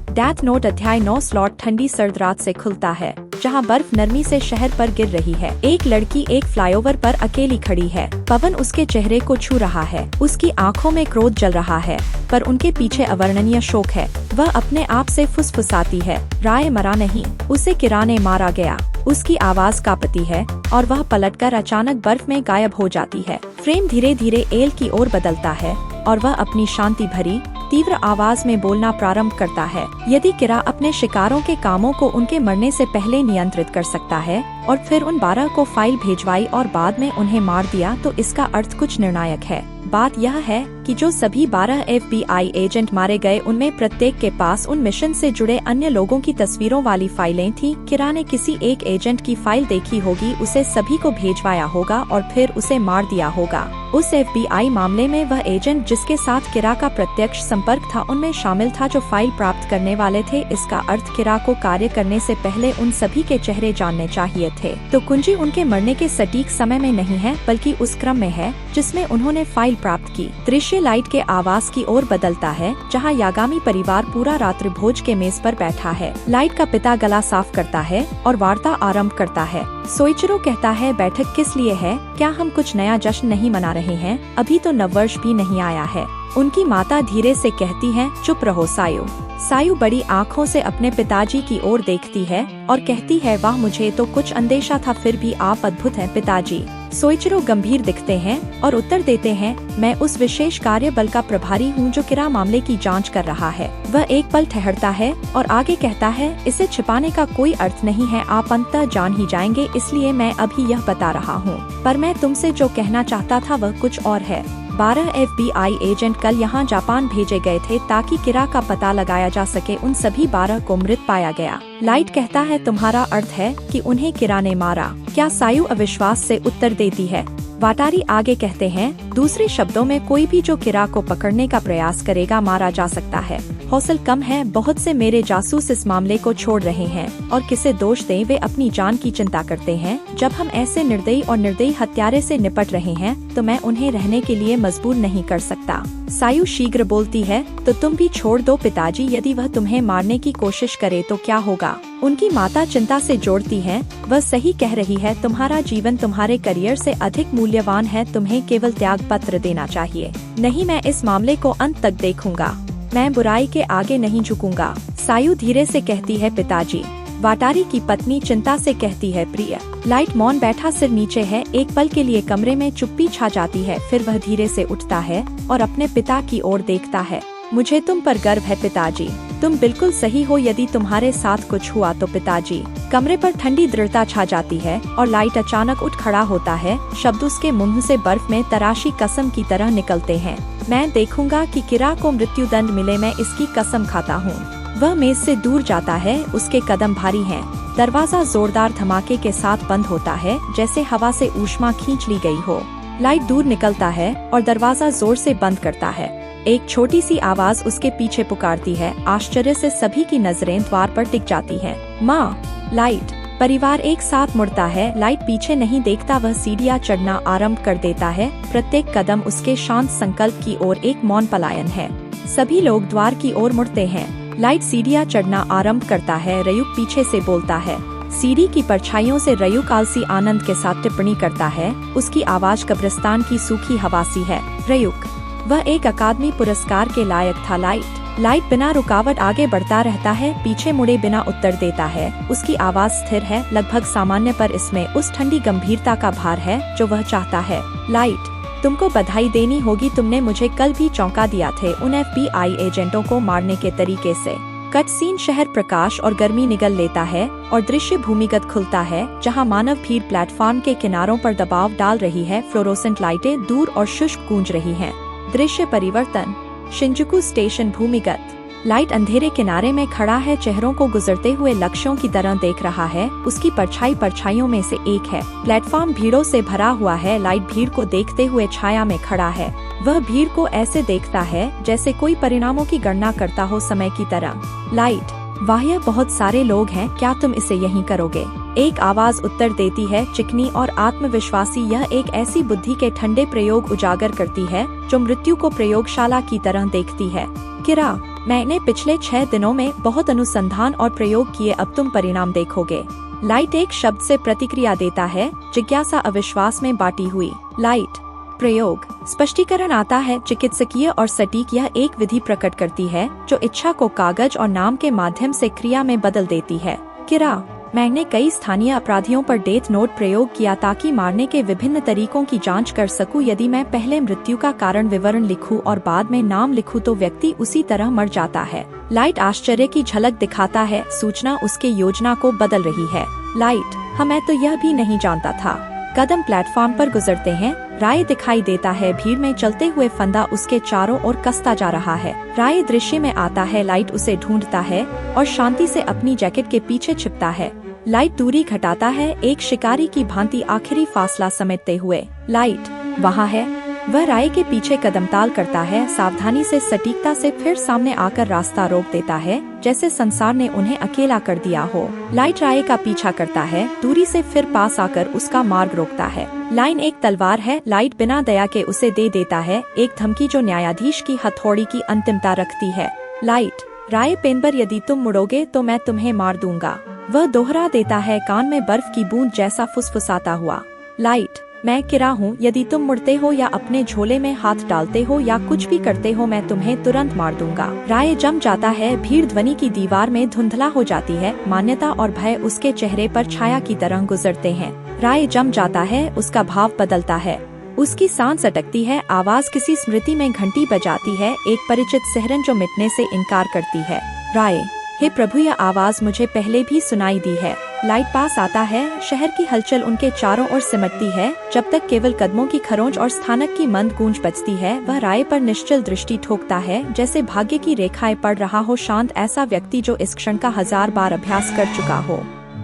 Speaker 4: डेथ नोट अध्याय 9 स्लॉट ठंडी सर्द रात से खुलता है जहां बर्फ नरमी से शहर पर गिर रही है। एक लड़की एक फ्लाईओवर पर अकेली खड़ी है। पवन उसके चेहरे को छू रहा है। उसकी आंखों में क्रोध जल रहा है पर उनके पीछे अवर्णनीय शोक है। वह अपने आप से फुसफुसाती है, राय मरा नहीं, उसे किरा ने मारा गया। उसकी आवाज कांपती है और वह पलटकर अचानक बर्फ में गायब हो जाती है। फ्रेम धीरे धीरे एल की ओर बदलता है और वह अपनी शांति भरी तीव्र आवाज में बोलना प्रारंभ करता है। यदि किरा अपने शिकारों के कामों को उनके मरने से पहले नियंत्रित कर सकता है और फिर उन 12 को फाइल भेजवाई और बाद में उन्हें मार दिया तो इसका अर्थ कुछ निर्णायक है। बात यह है कि जो सभी 12 FBI एजेंट मारे गए उनमें प्रत्येक के पास उन मिशन से जुड़े अन्य लोगों की तस्वीरों वाली फाइलें थी। किरा ने किसी एक एजेंट की फाइल देखी होगी, उसे सभी को भेजवाया होगा और फिर उसे मार दिया होगा। उस FBI मामले में वह एजेंट जिसके साथ किरा का प्रत्यक्ष संपर्क था उनमें शामिल था जो फाइल प्राप्त करने वाले थे। इसका अर्थ किरा को कार्य करने से पहले उन सभी के चेहरे जानने चाहिए थे। तो कुंजी उनके मरने के सटीक समय में नहीं है बल्कि उस क्रम में है जिसमें उन्होंने फाइल प्राप्त की। दृश्य लाइट के आवास की ओर बदलता है जहां यागामी परिवार पूरा रात्रि भोज के मेज पर बैठा है। लाइट का पिता गला साफ करता है और वार्ता आरंभ करता है। सोइचिरो कहता है, बैठक किस लिए है? क्या हम कुछ नया जश्न नहीं मना रहे हैं? अभी तो नववर्ष भी नहीं आया है। उनकी माता धीरे से कहती है, चुप रहो सायु। सायु बड़ी आँखों से अपने पिताजी की ओर देखती है और कहती है, वाह, मुझे तो कुछ अंदेशा था, फिर भी आप अद्भुत हैं पिताजी। सोइचिरो गंभीर दिखते हैं और उत्तर देते हैं, मैं उस विशेष कार्य बल का प्रभारी हूँ जो किरा मामले की जांच कर रहा है। वह एक पल ठहरता है और आगे कहता है, इसे छिपाने का कोई अर्थ नहीं है, आप अंततः जान ही जाएंगे, इसलिए मैं अभी यह बता रहा हूँ। पर मैं तुमसे जो कहना चाहता था वह कुछ और है। 12 FBI एजेंट कल यहाँ जापान भेजे गए थे ताकि किरा का पता लगाया जा सके। उन सभी 12 को मृत पाया गया। लाइट कहता है, तुम्हारा अर्थ है कि उन्हें किरा ने मारा? क्या? सायु अविश्वास से उत्तर देती है। वाटारी आगे कहते हैं, दूसरे शब्दों में कोई भी जो किरा को पकड़ने का प्रयास करेगा मारा जा सकता है। हौसल कम है, बहुत से मेरे जासूस इस मामले को छोड़ रहे हैं और किसे दोष दें, वे अपनी जान की चिंता करते हैं। जब हम ऐसे निर्दयी और निर्दयी हत्यारे से निपट रहे हैं तो मैं उन्हें रहने के लिए मजबूर नहीं कर सकता। सायु शीघ्र बोलती है, तो तुम भी छोड़ दो पिताजी, यदि वह तुम्हें मारने की कोशिश करे तो क्या होगा? उनकी माता चिंता से जोड़ती है, वह सही कह रही है, तुम्हारा जीवन तुम्हारे करियर से अधिक मूल्यवान है, तुम्हें केवल त्याग पत्र देना चाहिए। नहीं, मैं इस मामले को अंत तक देखूंगा, मैं बुराई के आगे नहीं झुकूंगा। सायु धीरे से कहती है, पिताजी। वाटारी की पत्नी चिंता से कहती है, प्रिय। लाइट मौन बैठा सिर नीचे है। एक पल के लिए कमरे में चुप्पी छा जाती है, फिर वह धीरे से उठता है और अपने पिता की ओर देखता है। मुझे तुम पर गर्व है पिताजी, तुम बिल्कुल सही हो, यदि तुम्हारे साथ कुछ हुआ तो पिताजी। कमरे पर ठंडी दृढ़ता छा जाती है और लाइट अचानक उठ खड़ा होता है। शब्द उसके मुंह से बर्फ में तराशी कसम की तरह निकलते हैं। मैं देखूंगा कि किरा को मृत्यु दंड मिले, मैं इसकी कसम खाता हूँ। वह मेज से दूर जाता है, उसके कदम भारी हैं। दरवाजा जोरदार धमाके के साथ बंद होता है, जैसे हवा से ऊष्मा खींच ली गई हो। लाइट दूर निकलता है और दरवाजा जोर से बंद करता है। एक छोटी सी आवाज उसके पीछे पुकारती है। आश्चर्य से सभी की नजरें द्वार पर टिक जाती हैं। माँ! लाइट! परिवार एक साथ मुड़ता है। लाइट पीछे नहीं देखता, वह सीढ़ियाँ चढ़ना आरंभ कर देता है। प्रत्येक कदम उसके शांत संकल्प की ओर एक मौन पलायन है। सभी लोग द्वार की ओर मुड़ते हैं। लाइट सीढ़ियाँ चढ़ना आरंभ करता है। रयुक पीछे से बोलता है। सीढ़ी की परछाइयों से रयुक आलसी आनंद के साथ टिप्पणी करता है। उसकी आवाज कब्रिस्तान की सूखी हवा सी है। रयुक! वह एक अकादमी पुरस्कार के लायक था। लाइट बिना रुकावट आगे बढ़ता रहता है, पीछे मुड़े बिना उत्तर देता है। उसकी आवाज स्थिर है, लगभग सामान्य, पर इसमें उस ठंडी गंभीरता का भार है जो वह चाहता है। लाइट, तुमको बधाई देनी होगी, तुमने मुझे कल भी चौंका दिया थे उन FBI एजेंटों को मारने के तरीके से। कट सीन शहर प्रकाश और गर्मी निगल लेता है और दृश्य भूमिगत खुलता है, जहां मानव भीड़ प्लेटफॉर्म के किनारों पर दबाव डाल रही है। फ्लोरोसेंट लाइटें दूर और शुष्क गूंज रही हैं। दृश्य परिवर्तन। शिंजुकू स्टेशन भूमिगत। लाइट अंधेरे किनारे में खड़ा है, चेहरों को गुजरते हुए लक्ष्यों की तरह देख रहा है। उसकी परछाई परछाइयों में से एक है। प्लेटफॉर्म भीड़ों से भरा हुआ है। लाइट भीड़ को देखते हुए छाया में खड़ा है। वह भीड़ को ऐसे देखता है जैसे कोई परिणामों की गणना करता हो, समय की तरह। लाइट, वाह, यह बहुत सारे लोग हैं, क्या तुम इसे यहीं करोगे? एक आवाज उत्तर देती है, चिकनी और आत्मविश्वासी। यह एक ऐसी बुद्धि के ठंडे प्रयोग उजागर करती है जो मृत्यु को प्रयोगशाला की तरह देखती है। किरा, मैंने पिछले 6 दिनों में बहुत अनुसंधान और प्रयोग किए, अब तुम परिणाम देखोगे। लाइट एक शब्द से प्रतिक्रिया देता है, जिज्ञासा अविश्वास में बाटी हुई। लाइट, प्रयोग। स्पष्टीकरण आता है, चिकित्सकीय और सटीक। यह एक विधि प्रकट करती है जो इच्छा को कागज और नाम के माध्यम से क्रिया में बदल देती है। किरा, मैंने कई स्थानीय अपराधियों पर डेथ नोट प्रयोग किया ताकि मारने के विभिन्न तरीकों की जांच कर सकूं। यदि मैं पहले मृत्यु का कारण विवरण लिखूं और बाद में नाम लिखूं तो व्यक्ति उसी तरह मर जाता है। लाइट आश्चर्य की झलक दिखाता है, सूचना उसके योजना को बदल रही है। लाइट, मैं तो यह भी नहीं जानता था। कदम प्लेटफॉर्म पर गुजरते हैं। राय दिखाई देता है, भीड़ में चलते हुए फंदा उसके चारों ओर कसता जा रहा है। राय दृश्य में आता है, लाइट उसे ढूंढता है और शांति से अपनी जैकेट के पीछे छिपता है। लाइट दूरी घटाता है, एक शिकारी की भांति आखिरी फासला समेटते हुए। लाइट वहाँ है। वह राय के पीछे कदमताल करता है, सावधानी से सटीकता से फिर सामने आकर रास्ता रोक देता है, जैसे संसार ने उन्हें अकेला कर दिया हो। लाइट राय का पीछा करता है, दूरी से फिर पास आकर उसका मार्ग रोकता है। लाइन एक तलवार है, लाइट बिना दया के उसे दे देता है, एक धमकी जो न्यायाधीश की हथौड़ी की अंतिमता रखती है। लाइट राय पेनबर, यदि तुम मुड़ोगे तो मैं तुम्हें मार दूंगा। वह दोहरा देता है, कान में बर्फ की बूंद जैसा फुसफुसाता हुआ। लाइट मैं किरा हूँ, यदि तुम मुड़ते हो या अपने झोले में हाथ डालते हो या कुछ भी करते हो मैं तुम्हें तुरंत मार दूंगा। राय जम जाता है, भीड़ ध्वनि की दीवार में धुंधला हो जाती है, मान्यता और भय उसके चेहरे पर छाया की तरह गुजरते हैं। राय जम जाता है, उसका भाव बदलता है, उसकी सांस अटकती है, आवाज किसी स्मृति में घंटी बजाती है, एक परिचित सिहरन जो मिटने से इनकार करती है। राय हे प्रभु, यह आवाज मुझे पहले भी सुनाई दी है। लाइट पास आता है, शहर की हलचल उनके चारों ओर सिमटती है, जब तक केवल कदमों की खरोंच और स्थानक की मंद गूंज बजती है। वह राय पर निश्चल दृष्टि ठोकता है, जैसे भाग्य की रेखाएं पढ़ रहा हो, शांत ऐसा व्यक्ति जो इस क्षण का 1000 बार अभ्यास कर चुका हो।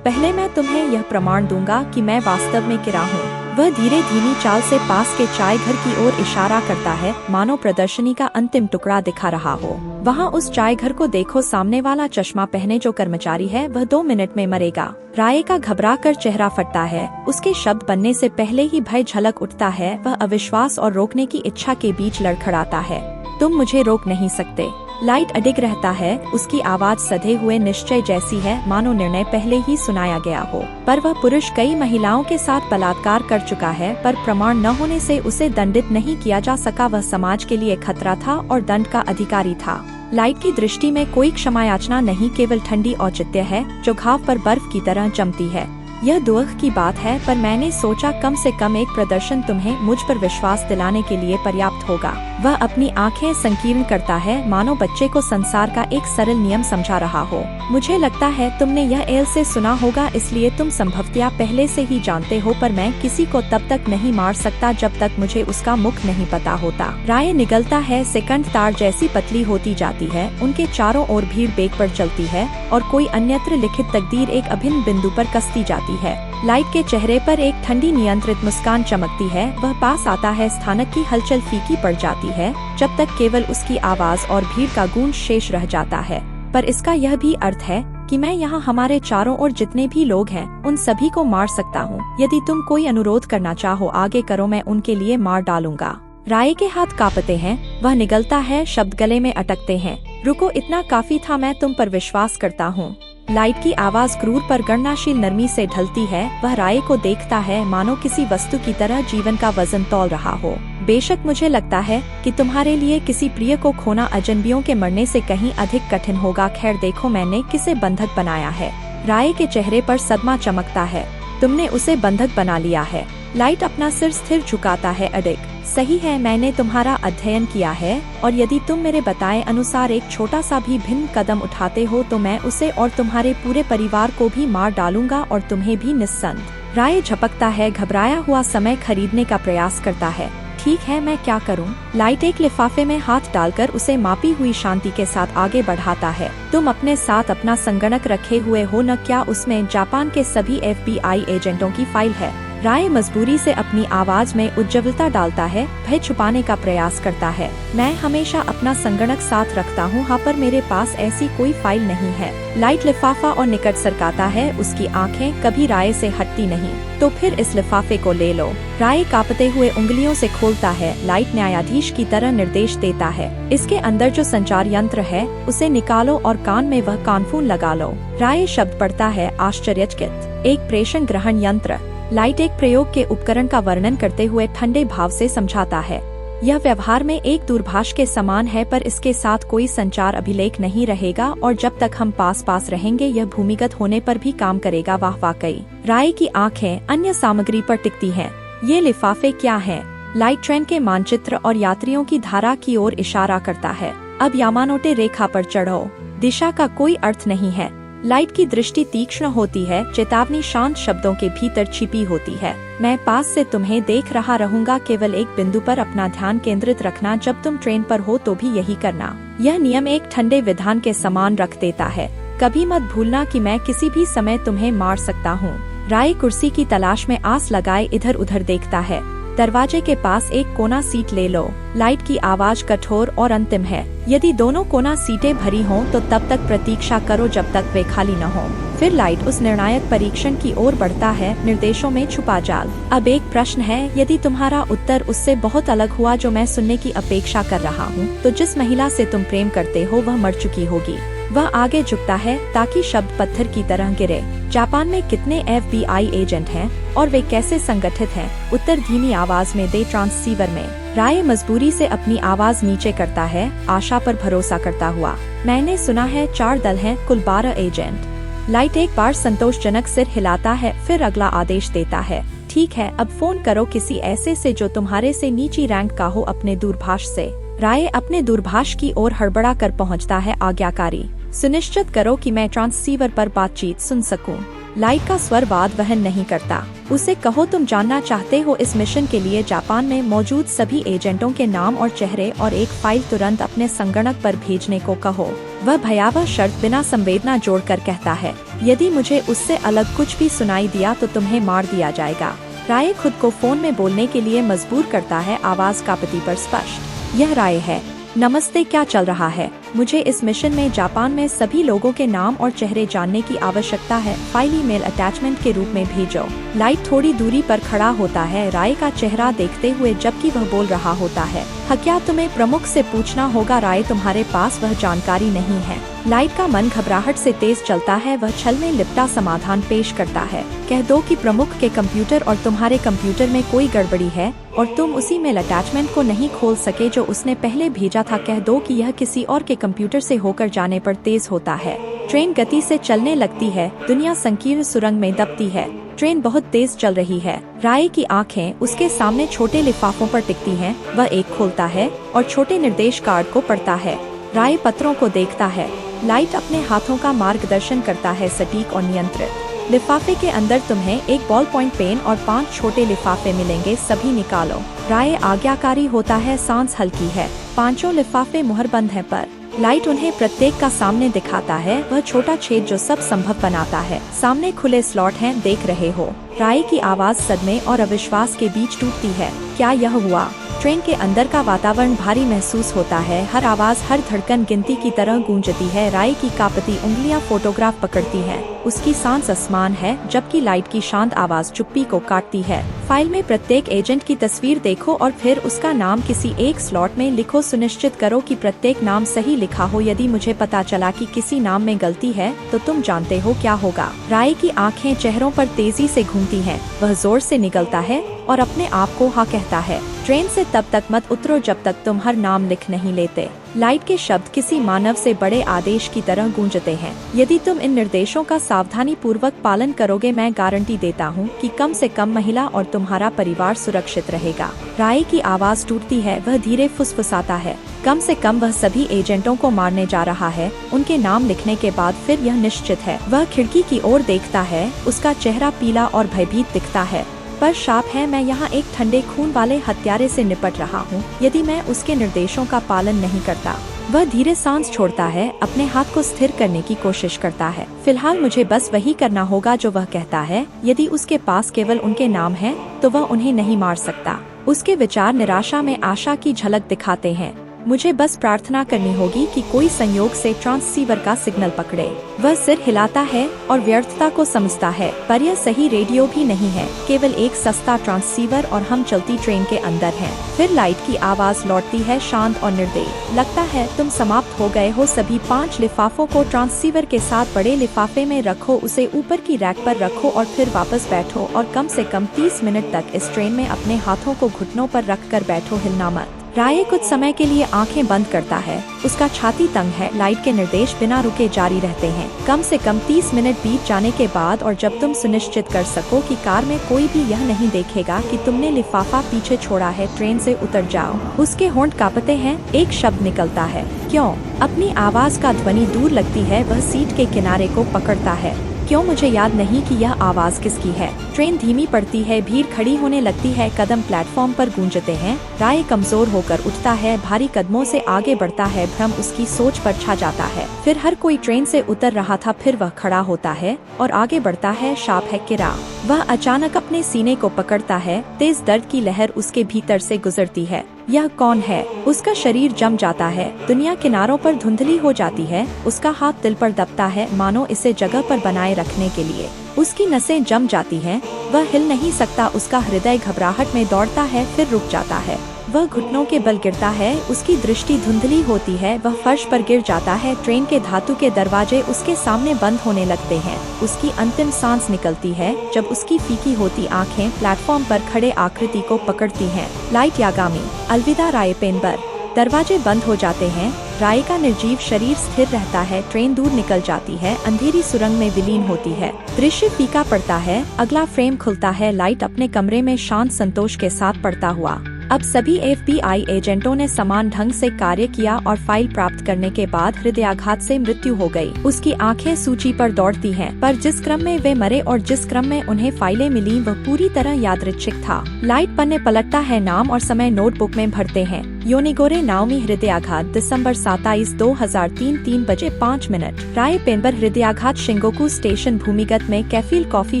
Speaker 4: पहले मैं तुम्हें यह प्रमाण दूंगा कि मैं वास्तव में किरा हूँ। वह धीरे धीमी चाल से पास के चाय घर की ओर इशारा करता है, मानो प्रदर्शनी का अंतिम टुकड़ा दिखा रहा हो। वहाँ उस चाय घर को देखो, सामने वाला चश्मा पहने जो कर्मचारी है वह 2 मिनट में मरेगा। राय का घबरा कर चेहरा फटता है, उसके शब्द बनने से पहले ही भय झलक उठता है। वह अविश्वास और रोकने की इच्छा के बीच लड़खड़ाता है। तुम मुझे रोक नहीं सकते। लाइट अडिग रहता है, उसकी आवाज सधे हुए निश्चय जैसी है, मानो निर्णय पहले ही सुनाया गया हो। पर वह पुरुष कई महिलाओं के साथ बलात्कार कर चुका है, पर प्रमाण न होने से उसे दंडित नहीं किया जा सका। वह समाज के लिए खतरा था और दंड का अधिकारी था। लाइट की दृष्टि में कोई क्षमायाचना नहीं, केवल ठंडी औचित्य है जो घाव पर बर्फ की तरह जमती है। यह दुख की बात है, पर मैंने सोचा कम से कम एक प्रदर्शन तुम्हें मुझ पर विश्वास दिलाने के लिए पर्याप्त होगा। वह अपनी आंखें संकीर्ण करता है, मानो बच्चे को संसार का एक सरल नियम समझा रहा हो। मुझे लगता है तुमने यह एल से सुना होगा, इसलिए तुम संभवतया पहले से ही जानते हो, पर मैं किसी को तब तक नहीं मार सकता जब तक मुझे उसका मुख नहीं पता होता। राय निगलता है, सेकंड तार जैसी पतली होती जाती है, उनके चारों ओर भीड़ बेग पर चलती है और कोई अन्यत्र लिखित तकदीर एक अभिन्न बिंदु पर कसती जाती है। लाइट के चेहरे पर एक ठंडी नियंत्रित मुस्कान चमकती है। वह पास आता है, स्थानक की हलचल फीकी पड़ जाती है, जब तक केवल उसकी आवाज और भीड़ का गूंज शेष रह जाता है। पर इसका यह भी अर्थ है कि मैं यहाँ हमारे चारों ओर जितने भी लोग हैं उन सभी को मार सकता हूँ। यदि तुम कोई अनुरोध करना चाहो आगे करो, मैं उनके लिए मार डालूंगा। राय के हाथ कांपते हैं, वह निगलता है, शब्द गले में अटकते हैं। रुको, इतना काफी था, मैं तुम पर विश्वास करता हूँ। लाइट की आवाज क्रूर पर गणनाशील नरमी से ढलती है। वह राय को देखता है, मानो किसी वस्तु की तरह जीवन का वजन तौल रहा हो। बेशक मुझे लगता है कि तुम्हारे लिए किसी प्रिय को खोना अजनबियों के मरने से कहीं अधिक कठिन होगा। खैर देखो, मैंने किसे बंधक बनाया है। राय के चेहरे पर सदमा चमकता है। तुमने उसे बंधक बना लिया है। लाइट अपना सिर स्थिर झुकाता है। अडिग सही है, मैंने तुम्हारा अध्ययन किया है और यदि तुम मेरे बताए अनुसार एक छोटा सा भी भिन्न कदम उठाते हो तो मैं उसे और तुम्हारे पूरे परिवार को भी मार डालूंगा और तुम्हें भी निस्संद। राय झपकता है, घबराया हुआ समय खरीदने का प्रयास करता है। ठीक है, मैं क्या करूं? लाइट एक लिफाफे में हाथ डालकर उसे मापी हुई शांति के साथ आगे बढ़ाता है। तुम अपने साथ अपना संगणक रखे हुए हो न? क्या उसमें जापान के सभी FBI एजेंटों की फाइल है? राय मजबूरी से अपनी आवाज में उज्ज्वलता डालता है, भय छुपाने का प्रयास करता है। मैं हमेशा अपना संगणक साथ रखता हूँ, हाँ, पर मेरे पास ऐसी कोई फाइल नहीं है। लाइट लिफाफा और निकट सरकाता है, उसकी आंखें कभी राय से हटती नहीं। तो फिर इस लिफाफे को ले लो। राय कांपते हुए उंगलियों से खोलता है। लाइट न्यायाधीश की तरह निर्देश देता है, इसके अंदर जो संचार यंत्र है उसे निकालो और कान में वह कानफून लगा लो। राय शब्द पढ़ता है, आश्चर्यचकित। एक प्रेषण ग्रहण यंत्र। लाइट एक प्रयोग के उपकरण का वर्णन करते हुए ठंडे भाव से समझाता है, यह व्यवहार में एक दूरभाष के समान है, पर इसके साथ कोई संचार अभिलेख नहीं रहेगा और जब तक हम पास पास रहेंगे यह भूमिगत होने पर भी काम करेगा। वाह वाकई। राय की आंखें अन्य सामग्री पर टिकती हैं। ये लिफाफे क्या हैं? लाइट ट्रेन के मानचित्र और यात्रियों की धारा की ओर इशारा करता है। अब यामानोटे रेखा पर चढ़ो। दिशा का कोई अर्थ नहीं है। लाइट की दृष्टि तीक्ष्ण होती है, चेतावनी शांत शब्दों के भीतर छिपी होती है। मैं पास से तुम्हें देख रहा रहूंगा, केवल एक बिंदु पर अपना ध्यान केंद्रित रखना, जब तुम ट्रेन पर हो तो भी यही करना। यह नियम एक ठंडे विधान के समान रख देता है। कभी मत भूलना कि मैं किसी भी समय तुम्हें मार सकता हूँ। राय कुर्सी की तलाश में आस लगाए इधर उधर देखता है। दरवाजे के पास एक कोना सीट ले लो। लाइट की आवाज कठोर और अंतिम है। यदि दोनों कोना सीटें भरी हों तो तब तक प्रतीक्षा करो जब तक वे खाली न हों। फिर लाइट उस निर्णायक परीक्षण की ओर बढ़ता है, निर्देशों में छुपा जाल। अब एक प्रश्न है, यदि तुम्हारा उत्तर उससे बहुत अलग हुआ जो मैं सुनने की अपेक्षा कर रहा हूँ, तो जिस महिला से तुम प्रेम करते हो वह मर चुकी होगी। वह आगे झुकता है ताकि शब्द पत्थर की तरह गिरे। जापान में कितने FBI एजेंट हैं और वे कैसे संगठित हैं? उत्तर धीमी आवाज में दे ट्रांसीवर में। राय मजबूरी से अपनी आवाज नीचे करता है, आशा पर भरोसा करता हुआ। मैंने सुना है 4 दल हैं, कुल 12 एजेंट। लाइट एक बार संतोषजनक सिर हिलाता है, फिर अगला आदेश देता है। ठीक है, अब फोन करो किसी ऐसे से जो तुम्हारे से नीची रैंक का हो, अपने दूरभाष से। राय अपने दूरभाष की ओर हड़बड़ा कर पहुंचता है। आज्ञाकारी, सुनिश्चित करो कि मैं ट्रांसीवर पर बातचीत सुन सकूं। लाइट का स्वर बात वहन नहीं करता। उसे कहो तुम जानना चाहते हो इस मिशन के लिए जापान में मौजूद सभी एजेंटों के नाम और चेहरे और एक फाइल तुरंत अपने संगणक पर भेजने को कहो। वह भयावह शर्त बिना संवेदना जोड़कर कहता है, यदि मुझे उससे अलग कुछ भी सुनाई दिया तो तुम्हें मार दिया जाएगा। राय खुद को फोन में बोलने के लिए मजबूर करता है, आवाज कांपती पर स्पष्ट। यह राय है। नमस्ते, क्या चल रहा है? मुझे इस मिशन में जापान में सभी लोगों के नाम और चेहरे जानने की आवश्यकता है। फाइल ईमेल अटैचमेंट के रूप में भेजो। लाइट थोड़ी दूरी पर खड़ा होता है, राय का चेहरा देखते हुए, जबकि वह बोल रहा होता है। क्या तुम्हें प्रमुख से पूछना होगा? राय, तुम्हारे पास वह जानकारी नहीं है। लाइट का मन घबराहट से तेज चलता है। वह छल में लिपटा समाधान पेश करता है। कह दो कि प्रमुख के कंप्यूटर और तुम्हारे कंप्यूटर में कोई गड़बड़ी है और तुम उसी मेल अटैचमेंट को नहीं खोल सके जो उसने पहले भेजा था। कह दो कि यह किसी और के कंप्यूटर से होकर जाने पर तेज होता है। ट्रेन गति से चलने लगती है। दुनिया संकीर्ण सुरंग में दबती है। ट्रेन बहुत तेज चल रही है। राय की आंखें उसके सामने छोटे लिफाफों पर टिकती हैं। वह एक खोलता है और छोटे निर्देश कार्ड को पढ़ता है। राय पत्रों को देखता है। लाइट अपने हाथों का मार्गदर्शन करता है, सटीक और नियंत्रित। लिफाफे के अंदर तुम्हें एक बॉल पॉइंट पेन और 5 छोटे लिफाफे मिलेंगे, सभी निकालो। राय आज्ञाकारी होता है, सांस हल्की है। 5 लिफाफे मुहरबंद हैं पर लाइट उन्हें प्रत्येक का सामने दिखाता है। वह छोटा छेद जो सब संभव बनाता है। सामने खुले स्लॉट हैं, देख रहे हो? राय की आवाज सदमे और अविश्वास के बीच टूटती है। क्या यह हुआ? ट्रेन के अंदर का वातावरण भारी महसूस होता है। हर आवाज, हर धड़कन गिनती की तरह गूंजती है। राय की कांपती उंगलियां फोटोग्राफ पकड़ती हैं। उसकी सांस आसमान है, जबकि लाइट की शांत आवाज चुप्पी को काटती है। फाइल में प्रत्येक एजेंट की तस्वीर देखो और फिर उसका नाम किसी एक स्लॉट में लिखो। सुनिश्चित करो कि प्रत्येक नाम सही लिखा हो। यदि मुझे पता चला कि किसी नाम में गलती है तो तुम जानते हो क्या होगा। राय की आंखें चेहरों पर तेजी से घूमती हैं। वह जोर से निगलता है और अपने आप को हाँ कहता है। ट्रेन से तब तक मत उतरो जब तक तुम हर नाम लिख नहीं लेते। लाइट के शब्द किसी मानव से बड़े आदेश की तरह गूंजते हैं। यदि तुम इन निर्देशों का सावधानी पूर्वक पालन करोगे, मैं गारंटी देता हूँ कि कम से कम महिला और तुम्हारा परिवार सुरक्षित रहेगा। राय की आवाज टूटती है। वह धीरे फुसफुसाता है, कम से कम वह सभी एजेंटों को मारने जा रहा है। उनके नाम लिखने के बाद फिर यह निश्चित है। वह खिड़की की ओर देखता है। उसका चेहरा पीला और भयभीत दिखता है। पर शाप है, मैं यहाँ एक ठंडे खून वाले हत्यारे से निपट रहा हूँ यदि मैं उसके निर्देशों का पालन नहीं करता। वह धीरे सांस छोड़ता है, अपने हाथ को स्थिर करने की कोशिश करता है। फिलहाल मुझे बस वही करना होगा जो वह कहता है। यदि उसके पास केवल उनके नाम है तो वह उन्हें नहीं मार सकता। उसके विचार निराशा में आशा की झलक दिखाते हैं। मुझे बस प्रार्थना करनी होगी कि कोई संयोग से ट्रांसीवर का सिग्नल पकड़े। वह सिर हिलाता है और व्यर्थता को समझता है, पर यह सही रेडियो भी नहीं है, केवल एक सस्ता ट्रांसीवर और हम चलती ट्रेन के अंदर हैं। फिर लाइट की आवाज लौटती है, शांत और निर्दयी। लगता है तुम समाप्त हो गए हो। सभी 5 लिफाफों को ट्रांसीवर के साथ बड़े लिफाफे में रखो, उसे ऊपर की रैक पर रखो और फिर वापस बैठो और कम से कम 30 मिनट तक इस ट्रेन में अपने हाथों को घुटनों पर रख कर बैठो, हिलना मत। राय कुछ समय के लिए आंखें बंद करता है। उसका छाती तंग है। लाइट के निर्देश बिना रुके जारी रहते हैं। कम से कम 30 मिनट बीत जाने के बाद और जब तुम सुनिश्चित कर सको कि कार में कोई भी यह नहीं देखेगा कि तुमने लिफाफा पीछे छोड़ा है, ट्रेन से उतर जाओ। उसके होंठ कांपते हैं। एक शब्द निकलता है, क्यों? अपनी आवाज का ध्वनि दूर लगती है। वह सीट के किनारे को पकड़ता है। क्यों? मुझे याद नहीं कि यह आवाज किसकी है। ट्रेन धीमी पड़ती है। भीड़ खड़ी होने लगती है। कदम प्लेटफॉर्म पर गूंजते हैं। राय कमजोर होकर उठता है। भारी कदमों से आगे बढ़ता है। भ्रम उसकी सोच पर छा जाता है। फिर हर कोई ट्रेन से उतर रहा था। फिर वह खड़ा होता है और आगे बढ़ता है। शाप है किरा। वह अचानक अपने सीने को पकड़ता है। तेज दर्द की लहर उसके भीतर से गुजरती है। यह कौन है? उसका शरीर जम जाता है। दुनिया किनारों पर धुंधली हो जाती है। उसका हाथ दिल पर दबता है, मानो इसे जगह पर बनाए रखने के लिए। उसकी नसें जम जाती हैं। वह हिल नहीं सकता। उसका हृदय घबराहट में दौड़ता है, फिर रुक जाता है। वह घुटनों के बल गिरता है। उसकी दृष्टि धुंधली होती है। वह फर्श पर गिर जाता है। ट्रेन के धातु के दरवाजे उसके सामने बंद होने लगते हैं। उसकी अंतिम सांस निकलती है जब उसकी फीकी होती आंखें प्लेटफॉर्म पर खड़े आकृति को पकड़ती हैं। Light Yagami. अलविदा राय पेनबर। दरवाजे बंद हो जाते हैं। राय का निर्जीव शरीर स्थिर रहता है। ट्रेन दूर निकल जाती है। अंधेरी सुरंग में विलीन होती है। दृश्य फीका पड़ता है। अगला फ्रेम खुलता है। लाइट अपने कमरे में शांत संतोष के साथ पड़ता हुआ। अब सभी FBI एजेंटों ने समान ढंग से कार्य किया और फाइल प्राप्त करने के बाद हृदयाघात से मृत्यु हो गई। उसकी आंखें सूची पर दौड़ती हैं, पर जिस क्रम में वे मरे और जिस क्रम में उन्हें फाइलें मिली वह पूरी तरह यादृच्छिक था। लाइट पन्ने पलटता है। नाम और समय नोटबुक में भरते हैं। योनिगोरे नाओमी हृदयाघात दिसंबर 27, 2003 3:05। राय पेनबर हृदयाघात शिंगोकू स्टेशन भूमिगत में कैफील कॉफी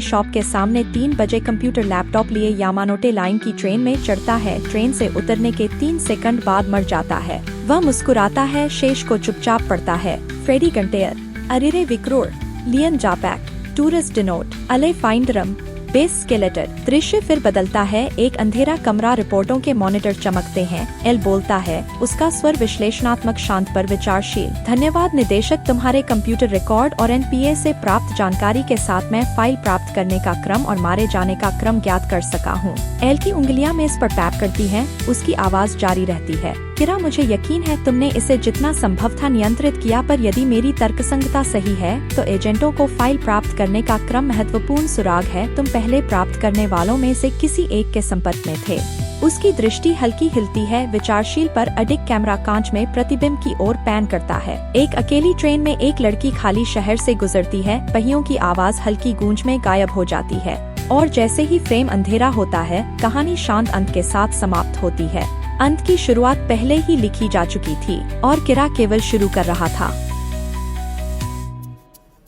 Speaker 4: शॉप के सामने 3 बजे कंप्यूटर लैपटॉप लिए यामानोटे लाइन की ट्रेन में चढ़ता है। ट्रेन से उतरने के 3 सेकंड बाद मर जाता है। वह मुस्कुराता है। शेष को चुपचाप पढ़ता है। फ्रेडी कंटेयर, अरिरे विक्रोर, लियन जापैक, टूरिस्ट डिनोट, अले फाइंडरम, बेस स्केलेटर। दृश्य फिर बदलता है। एक अंधेरा कमरा। रिपोर्टों के मॉनिटर चमकते हैं। एल बोलता है। उसका स्वर विश्लेषणात्मक, शांत पर विचारशील। धन्यवाद निदेशक, तुम्हारे कंप्यूटर रिकॉर्ड और NPA से प्राप्त जानकारी के साथ मैं फाइल प्राप्त करने का क्रम और मारे जाने का क्रम ज्ञात कर सका हूँ। एल की उंगलियां मेज पर टैप करती हैं। उसकी आवाज जारी रहती है। किरा, मुझे यकीन है तुमने इसे जितना संभव था नियंत्रित किया, पर यदि मेरी तर्कसंगता सही है तो एजेंटों को फाइल प्राप्त करने का क्रम महत्वपूर्ण सुराग है। तुम पहले प्राप्त करने वालों में से किसी एक के संपर्क में थे। उसकी दृष्टि हल्की हिलती है। विचारशील पर अडिग कैमरा कांच में प्रतिबिंब की ओर पैन करता है। एक अकेली ट्रेन में एक लड़की खाली शहर से गुजरती है। पहियों की आवाज हल्की गूंज में गायब हो जाती है और जैसे ही फ्रेम अंधेरा होता है, कहानी शांत अंत के साथ समाप्त होती है। अंत की शुरुआत पहले ही लिखी जा चुकी थी और किरा केवल शुरू कर रहा था।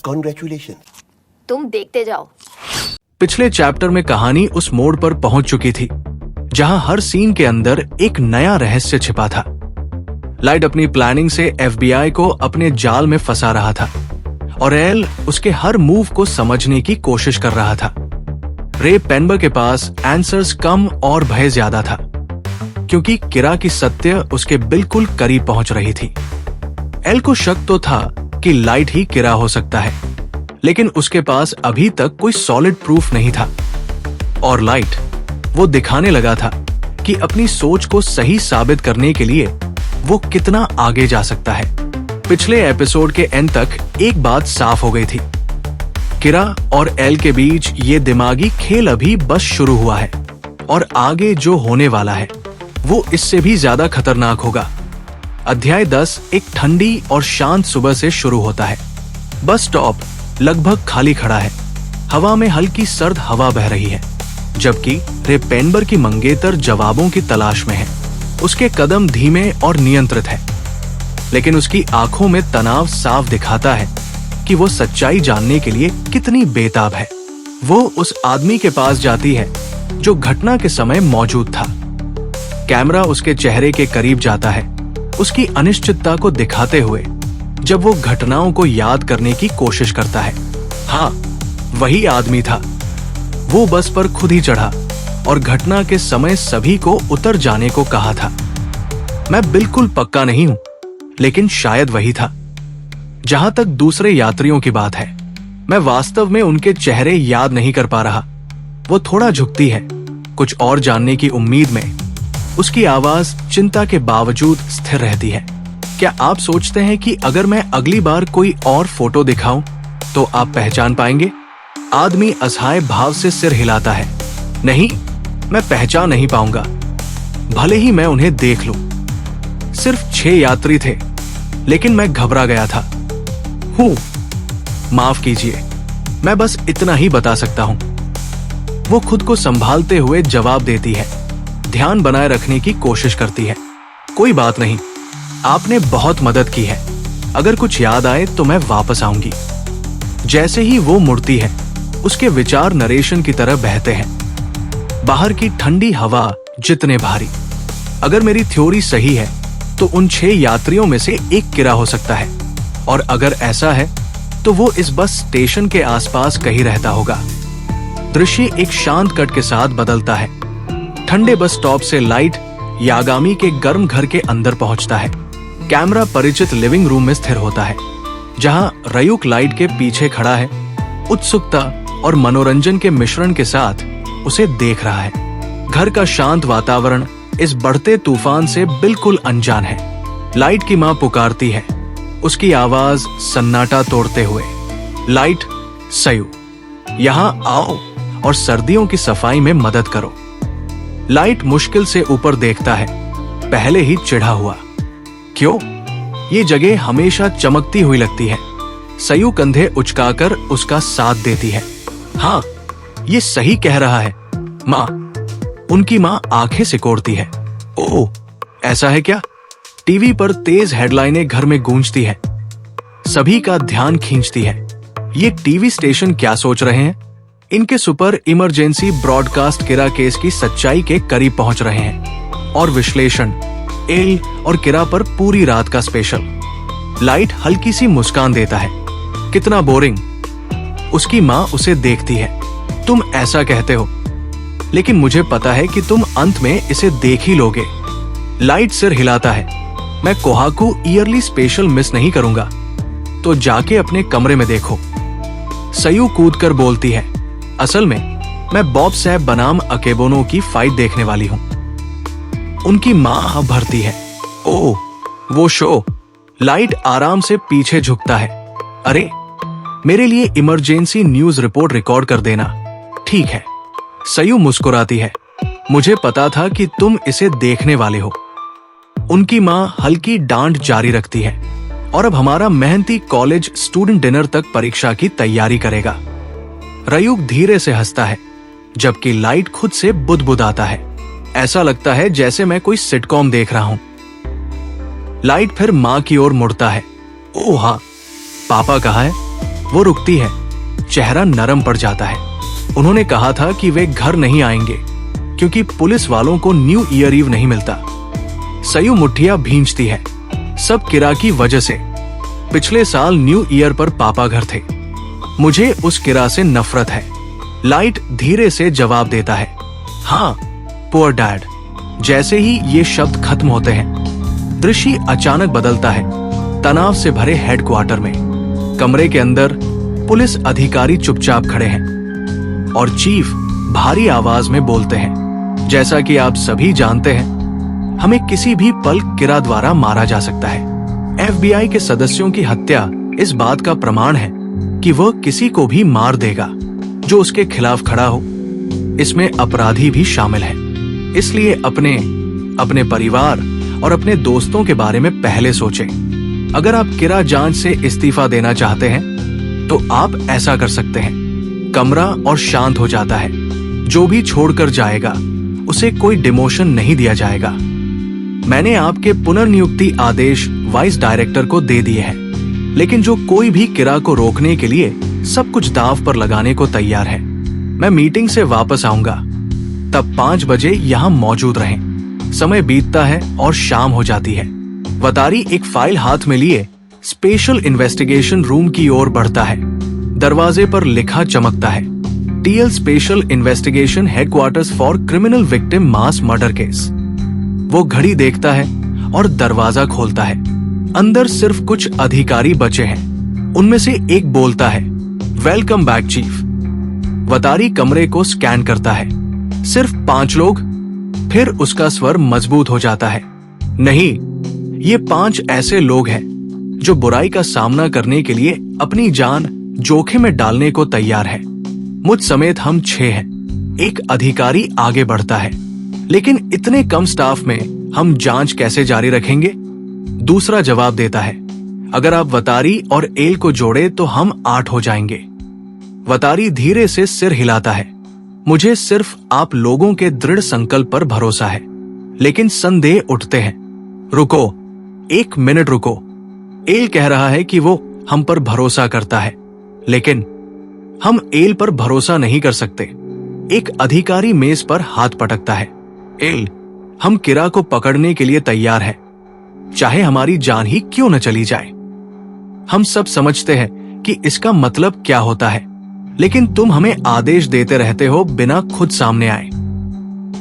Speaker 5: कॉन्ग्रेचुलेशन।
Speaker 6: तुम देखते जाओ।
Speaker 3: पिछले चैप्टर में कहानी उस मोड़ पर पहुंच चुकी थी जहां हर सीन के अंदर एक नया रहस्य छिपा था। लाइट अपनी प्लानिंग से FBI को अपने जाल में फंसा रहा था और एल उसके हर मूव को समझने की कोशिश कर रहा था। रे पेनबर के पास आंसर्स कम और भय ज्यादा था, क्योंकि किरा की सत्य उसके बिल्कुल करीब पहुंच रही थी। एल को शक तो था कि लाइट ही किरा हो सकता है, लेकिन उसके पास अभी तक कोई सॉलिड प्रूफ नहीं था। और लाइट वो दिखाने लगा था कि अपनी सोच को सही साबित करने के लिए वो कितना आगे जा सकता है। पिछले एपिसोड के एंड तक एक बात साफ हो गई थी। किरा और एल के बीच ये दिमागी खेल अभी बस शुरू हुआ है और आगे जो होने वाला है वो इससे भी ज्यादा खतरनाक होगा। अध्याय 10 एक ठंडी और शांत सुबह से शुरू होता है। बस स्टॉप लगभग खाली खड़ा है। हवा में हल्की सर्द हवा बह रही है, जबकि रे पेनबर की मंगेतर जवाबों की तलाश में है। उसके कदम धीमे और नियंत्रित है, लेकिन उसकी आंखों में तनाव साफ दिखाता है कि वो सच्चाई जानने के लिए कितनी बेताब है। वो उस आदमी के पास जाती है जो घटना के समय मौजूद था। कैमरा उसके चेहरे के करीब जाता है, उसकी अनिश्चितता को दिखाते हुए, जब वो घटनाओं को याद करने की कोशिश करता है। हाँ, वही आदमी था। वो बस पर खुद ही चढ़ा और घटना के समय सभी को उतर जाने को कहा था। मैं बिल्कुल पक्का नहीं हूं, लेकिन शायद वही था। जहां तक दूसरे यात्रियों की बात है, मैं वास्तव में उनके चेहरे याद नहीं कर पा रहा। वो थोड़ा झुकती है, कुछ और जानने की उम्मीद में, उसकी आवाज चिंता के बावजूद स्थिर रहती है। क्या आप सोचते हैं कि अगर मैं अगली बार कोई और फोटो दिखाऊं तो आप पहचान पाएंगे? आदमी असहाय भाव से सिर हिलाता है। नहीं, मैं पहचान नहीं पाऊंगा, भले ही मैं उन्हें देख लूं। सिर्फ 6 यात्री थे, लेकिन मैं घबरा गया था। माफ कीजिए, मैं बस इतना ही बता सकता हूं। वो खुद को संभालते हुए जवाब देती है, ध्यान बनाए रखने की कोशिश करती है। कोई बात नहीं, आपने बहुत मदद की है। अगर कुछ याद आए तो मैं वापस आऊंगी। जैसे ही वो मुड़ती है, उसके विचार नरेशन की तरह बहते हैं। बाहर की ठंडी हवा जितने भारी। अगर मेरी थ्योरी सही है तो उन 6 यात्रियों में से एक किरा हो सकता है, और अगर ऐसा है तो वो इस बस स्टेशन के आसपास कहीं रहता होगा। दृश्य एक शांत कट के साथ बदलता है। ठंडे बस स्टॉप से लाइट यागामी के गर्म घर के अंदर पहुंचता है। कैमरा परिचित लिविंग रूम में स्थिर होता है, जहां रयुक लाइट के पीछे खड़ा है, उत्सुकता और मनोरंजन के मिश्रण के साथ उसे देख रहा है। घर का शांत वातावरण इस बढ़ते तूफान से बिल्कुल अनजान है। लाइट की मां पुकारती है, उसकी आवाज सन्नाटा तोड़ते हुए। लाइट, सयू, यहां आओ और सर्दियों की सफाई में मदद करो। लाइट मुश्किल से ऊपर देखता है, पहले ही चिढ़ा हुआ। क्यों? ये जगह हमेशा चमकती हुई लगती है। सयू कंधे उचकाकर उसका साथ देती है। हाँ, ये सही कह रहा है माँ। उनकी माँ आंखें सिकोड़ती है। ओह, ऐसा है क्या? टीवी पर तेज हेडलाइनें घर में गूंजती है, सभी का ध्यान खींचती है। ये टीवी स्टेशन क्या सोच रहे हैं? इनके सुपर इमरजेंसी ब्रॉडकास्ट किरा केस की सच्चाई के करीब पहुंच रहे हैं, और विश्लेषण एल और किरा पर पूरी रात का स्पेशल। लाइट हल्की सी मुस्कान देता है। कितना बोरिंग। उसकी माँ उसे देखती है। तुम ऐसा कहते हो, लेकिन मुझे पता है कि तुम अंत में इसे देख ही लोगे। लाइट सिर हिलाता है। मैं कोहाकू ईयरली स्पेशल मिस नहीं करूंगा, तो जाके अपने कमरे में देखो। सयू कूदकर बोलती है, असल में मैं बॉब सैप बनाम अकेबोनो की फाइट देखने वाली हूं। उनकी मां भरती है। ओह, वो शो। लाइट आराम से पीछे झुकता है। अरे, मेरे लिए इमरजेंसी न्यूज रिपोर्ट रिकॉर्ड कर देना। ठीक है। सयू मुस्कुराती है। मुझे पता था कि तुम इसे देखने वाले हो। उनकी मां हल्की डांट जारी रखती है, और अब हमारा मेहनती कॉलेज स्टूडेंट डिनर तक परीक्षा की तैयारी करेगा। रयुक धीरे से हंसता है, जबकि लाइट खुद से बुदबुदाता है। ऐसा लगता है जैसे मैं कोई सिटकॉम देख रहा हूं। लाइट फिर मां की ओर मुड़ता है। ओह हाँ, पापा कहाँ है? वो रुकती है, चेहरा नरम पड़ जाता है। उन्होंने कहा था कि वे घर नहीं आएंगे क्योंकि पुलिस वालों को न्यू ईयर ईव नहीं मिलता। सयू मुट्ठियां भींचती है। सब किरा की वजह से। पिछले साल न्यू ईयर पर पापा घर थे। मुझे उस किरा से नफरत है। लाइट धीरे से जवाब देता है, हाँ, पुअर डैड। जैसे ही ये शब्द खत्म होते हैं, दृश्य अचानक बदलता है। तनाव से भरे हेडक्वार्टर में कमरे के अंदर पुलिस अधिकारी चुपचाप खड़े हैं, और चीफ भारी आवाज में बोलते हैं, जैसा कि आप सभी जानते हैं, हमें किसी भी पल किरा द्वारा मारा जा सकता है। FBI के सदस्यों की हत्या इस बात का प्रमाण है कि वह किसी को भी मार देगा जो उसके खिलाफ खड़ा हो। इसमें अपराधी भी शामिल है। इसलिए अपने परिवार और अपने दोस्तों के बारे में पहले सोचें। अगर आप किरा जांच से इस्तीफा देना चाहते हैं तो आप ऐसा कर सकते हैं। कमरा और शांत हो जाता है। जो भी छोड़कर जाएगा उसे कोई डिमोशन नहीं दिया जाएगा। मैंने आपके पुनर्नियुक्ति आदेश वाइस डायरेक्टर को दे दिए हैं, लेकिन जो कोई भी किरा को रोकने के लिए सब कुछ दांव पर लगाने को तैयार है। मैं मीटिंग से वापस आऊंगा, तब 5 बजे यहाँ मौजूद रहें। समय बीतता है और शाम हो जाती है। वतारी एक फाइल हाथ में लिए स्पेशल इन्वेस्टिगेशन रूम की ओर बढ़ता है। दरवाजे पर लिखा चमकता है, TL special investigation headquarters for criminal victim mass murder case. वो घड़ी देखता है और दरवाजा खोलता है। अंदर सिर्फ कुछ अधिकारी बचे हैं। उनमें से एक बोलता है, वेलकम बैक चीफ। वतारी कमरे को स्कैन करता है। सिर्फ 5 लोग? फिर उसका स्वर मजबूत हो जाता है। नहीं, ये 5 ऐसे लोग हैं जो बुराई का सामना करने के लिए अपनी जान जोखिम में डालने को तैयार है। मुझ समेत हम 6 हैं। एक अधिकारी आगे बढ़ता है, लेकिन इतने कम स्टाफ में हम जांच कैसे जारी रखेंगे? दूसरा जवाब देता है, अगर आप वतारी और एल को जोड़े तो हम 8 हो जाएंगे। वतारी धीरे से सिर हिलाता है। मुझे सिर्फ आप लोगों के दृढ़ संकल्प पर भरोसा है, लेकिन संदेह उठते हैं। रुको, 1 मिनट रुको। एल कह रहा है कि वो हम पर भरोसा करता है, लेकिन हम एल पर भरोसा नहीं कर सकते। एक अधिकारी मेज पर हाथ पटकता है। एल, हम किरा को पकड़ने के लिए तैयार हैं, चाहे हमारी जान ही क्यों न चली जाए। हम सब समझते हैं कि इसका मतलब क्या होता है, लेकिन तुम हमें आदेश देते रहते हो बिना खुद सामने आए।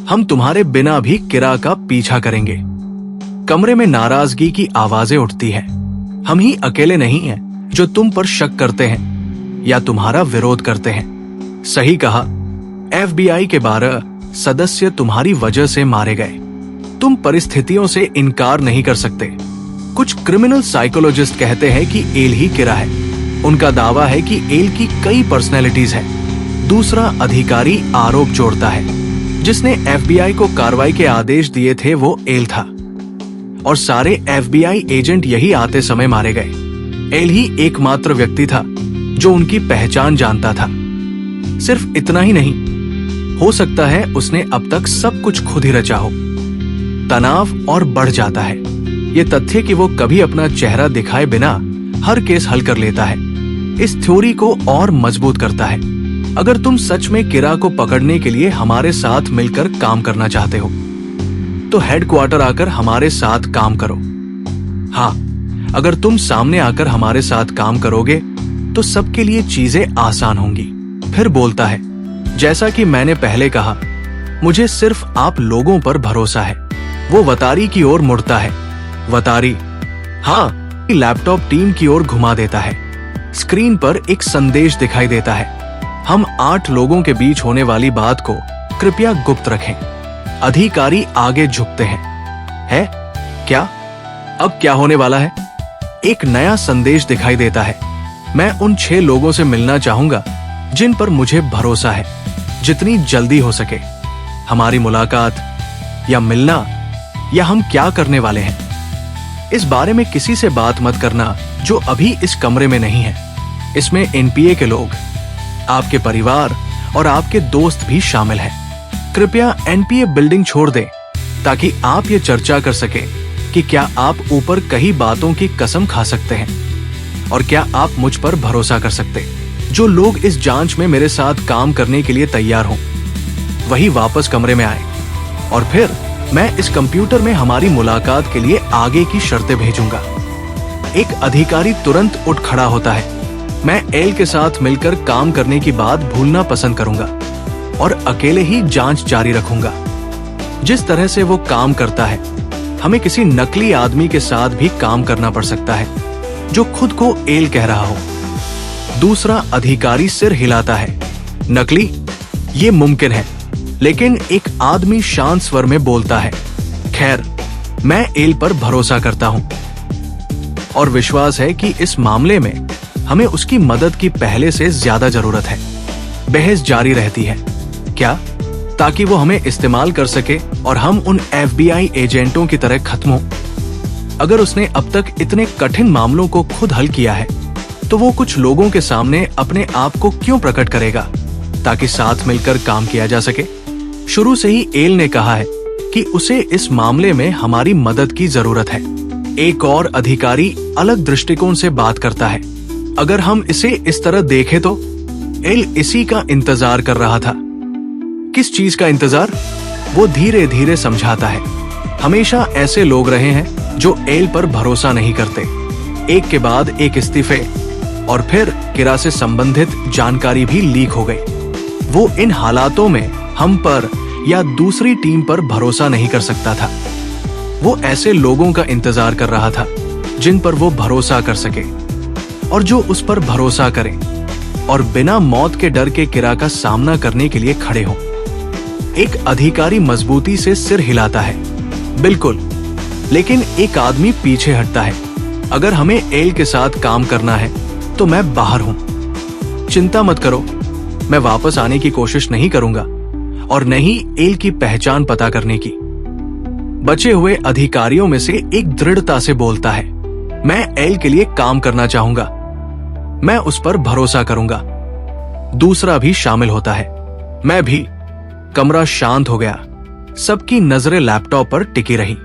Speaker 3: हम तुम्हारे बिना भी किरा का पीछा करेंगे। कमरे में नाराजगी की आवाजें उठती हैं। हम ही अकेले नहीं हैं जो तुम पर शक करते हैं या तुम्हारा विरोध करते हैं। सही कहा, FBI के 12 सदस्य तुम्हारी वजह से मारे गए। तुम परिस्थितियों से इनकार नहीं कर सकते। कुछ क्रिमिनल साइकोलॉजिस्ट कहते हैं कि एल ही किरा है। उनका दावा है कि एल की कई पर्सनैलिटीज हैं। दूसरा अधिकारी आरोप जोड़ता है, जिसने FBI को कार्रवाई के आदेश दिए थे वो एल था, और सारे FBI एजेंट यही आते समय मारे गए। एल ही एकमात्र व्यक्ति था जो उनकी पहचान जानता था। सिर्फ इतना ही नहीं, हो सकता है उसने अब तक सब कुछ खुद ही रचा हो। तनाव और बढ़ जाता है। ये तथ्य कि वो कभी अपना चेहरा दिखाए बिना हर केस हल कर लेता है, इस थ्योरी को और मजबूत करता है। अगर तुम सच में किरा को पकड़ने के लिए हमारे साथ मिलकर काम करना चाहते हो, तो हेडक्वार्टर आकर हमारे साथ काम करो। हाँ, अगर तुम सामने आकर हमारे साथ काम करोगे तो सबके लिए चीजें आसान होंगी। फिर बोलता है, जैसा कि मैंने पहले कहा, मुझे सिर्फ आप लोगों पर भरोसा है। वो वतारी की ओर मुड़ता है। वतारी, हाँ, लैपटॉप टीम की ओर घुमा देता है। स्क्रीन पर एक संदेश दिखाई देता है, हम 8 लोगों के बीच होने वाली बात को कृपया गुप्त रखें। अधिकारी आगे झुकते हैं। है क्या? अब क्या होने वाला है? एक नया संदेश दिखाई देता है, मैं उन 6 लोगों से मिलना चाहूंगा जिन पर मुझे भरोसा है, जितनी जल्दी हो सके। हमारी मुलाकात या मिलना, या हम क्या करने वाले हैं, इस बारे में किसी से बात मत करना जो अभी इस कमरे में नहीं है। इसमें NPA के लोग, आपके परिवार और आपके दोस्त भी शामिल हैं। कृपया NPA बिल्डिंग छोड़ दें ताकि आप ये चर्चा कर सकें कि क्या आप ऊपर कई बातों की कसम खा सकते हैं और क्या आप मुझ पर भरोसा कर सकते। जो लोग इस जांच में मेरे साथ काम करने के लिए तैयार हों, वही वापस कमरे में आए, और फिर मैं इस कंप्यूटर में हमारी मुलाकात के लिए आगे की शर्तें भेजूंगा। एक अधिकारी तुरंत उठ खड़ा होता है। मैं एल के साथ मिलकर काम करने की बात भूलना पसंद करूंगा और अकेले ही जांच जारी रखूंगा। जिस तरह से वो काम करता है, हमें किसी नकली आदमी के साथ भी काम करना पड़ सकता है जो खुद को एल कह रहा हो। दूसरा अधिकारी सिर हिलाता है। नकली? ये मुमकिन है, लेकिन एक आदमी शांत स्वर में बोलता है, खैर, मैं एल पर भरोसा करता हूं और विश्वास है कि इस मामले में हमें उसकी मदद की पहले से ज्यादा जरूरत है। बहस जारी रहती है। क्या? ताकि वो हमें इस्तेमाल कर सके और हम उन FBI एजेंटों की तरह खत्म हो। अगर उसने अब तक इतने कठिन मामलों को खुद हल किया है, तो वो कुछ लोगों के सामने अपने आप को क्यों प्रकट करेगा ताकि साथ मिलकर काम किया जा सके। शुरू से ही एल ने कहा है कि उसे इस मामले में हमारी मदद की जरूरत है। एक और अधिकारी अलग दृष्टिकोण से बात करता है। अगर हम इसे इस तरह देखें तो एल इसी का इंतजार कर रहा था। किस चीज का इंतजार? वो धीरे धीरे समझाता है। हमेशा ऐसे लोग रहे हैं जो एल पर भरोसा नहीं करते। एक के बाद एक इस्तीफे और फिर किरा से संबंधित जानकारी भी लीक हो गई। वो इन हालातों में हम पर या दूसरी टीम पर भरोसा नहीं कर सकता था। वो ऐसे लोगों का इंतजार कर रहा था जिन पर वो भरोसा कर सके और जो उस पर भरोसा करें और बिना मौत के डर के किरा का सामना करने के लिए खड़े हों। एक अधिकारी मजबूती से सिर हिलाता है। बिल्कुल, लेकिन एक आदमी पीछे हटता है। अगर हमें एल के साथ काम करना है तो मैं बाहर हूं। चिंता मत करो, मैं वापस आने की कोशिश नहीं करूंगा और न ही एल की पहचान पता करने की। बचे हुए अधिकारियों में से एक दृढ़ता से बोलता है, मैं एल के लिए काम करना चाहूंगा, मैं उस पर भरोसा करूंगा। दूसरा भी शामिल होता है, मैं भी। कमरा शांत हो गया। सबकी नजरें लैपटॉप पर टिकी रही।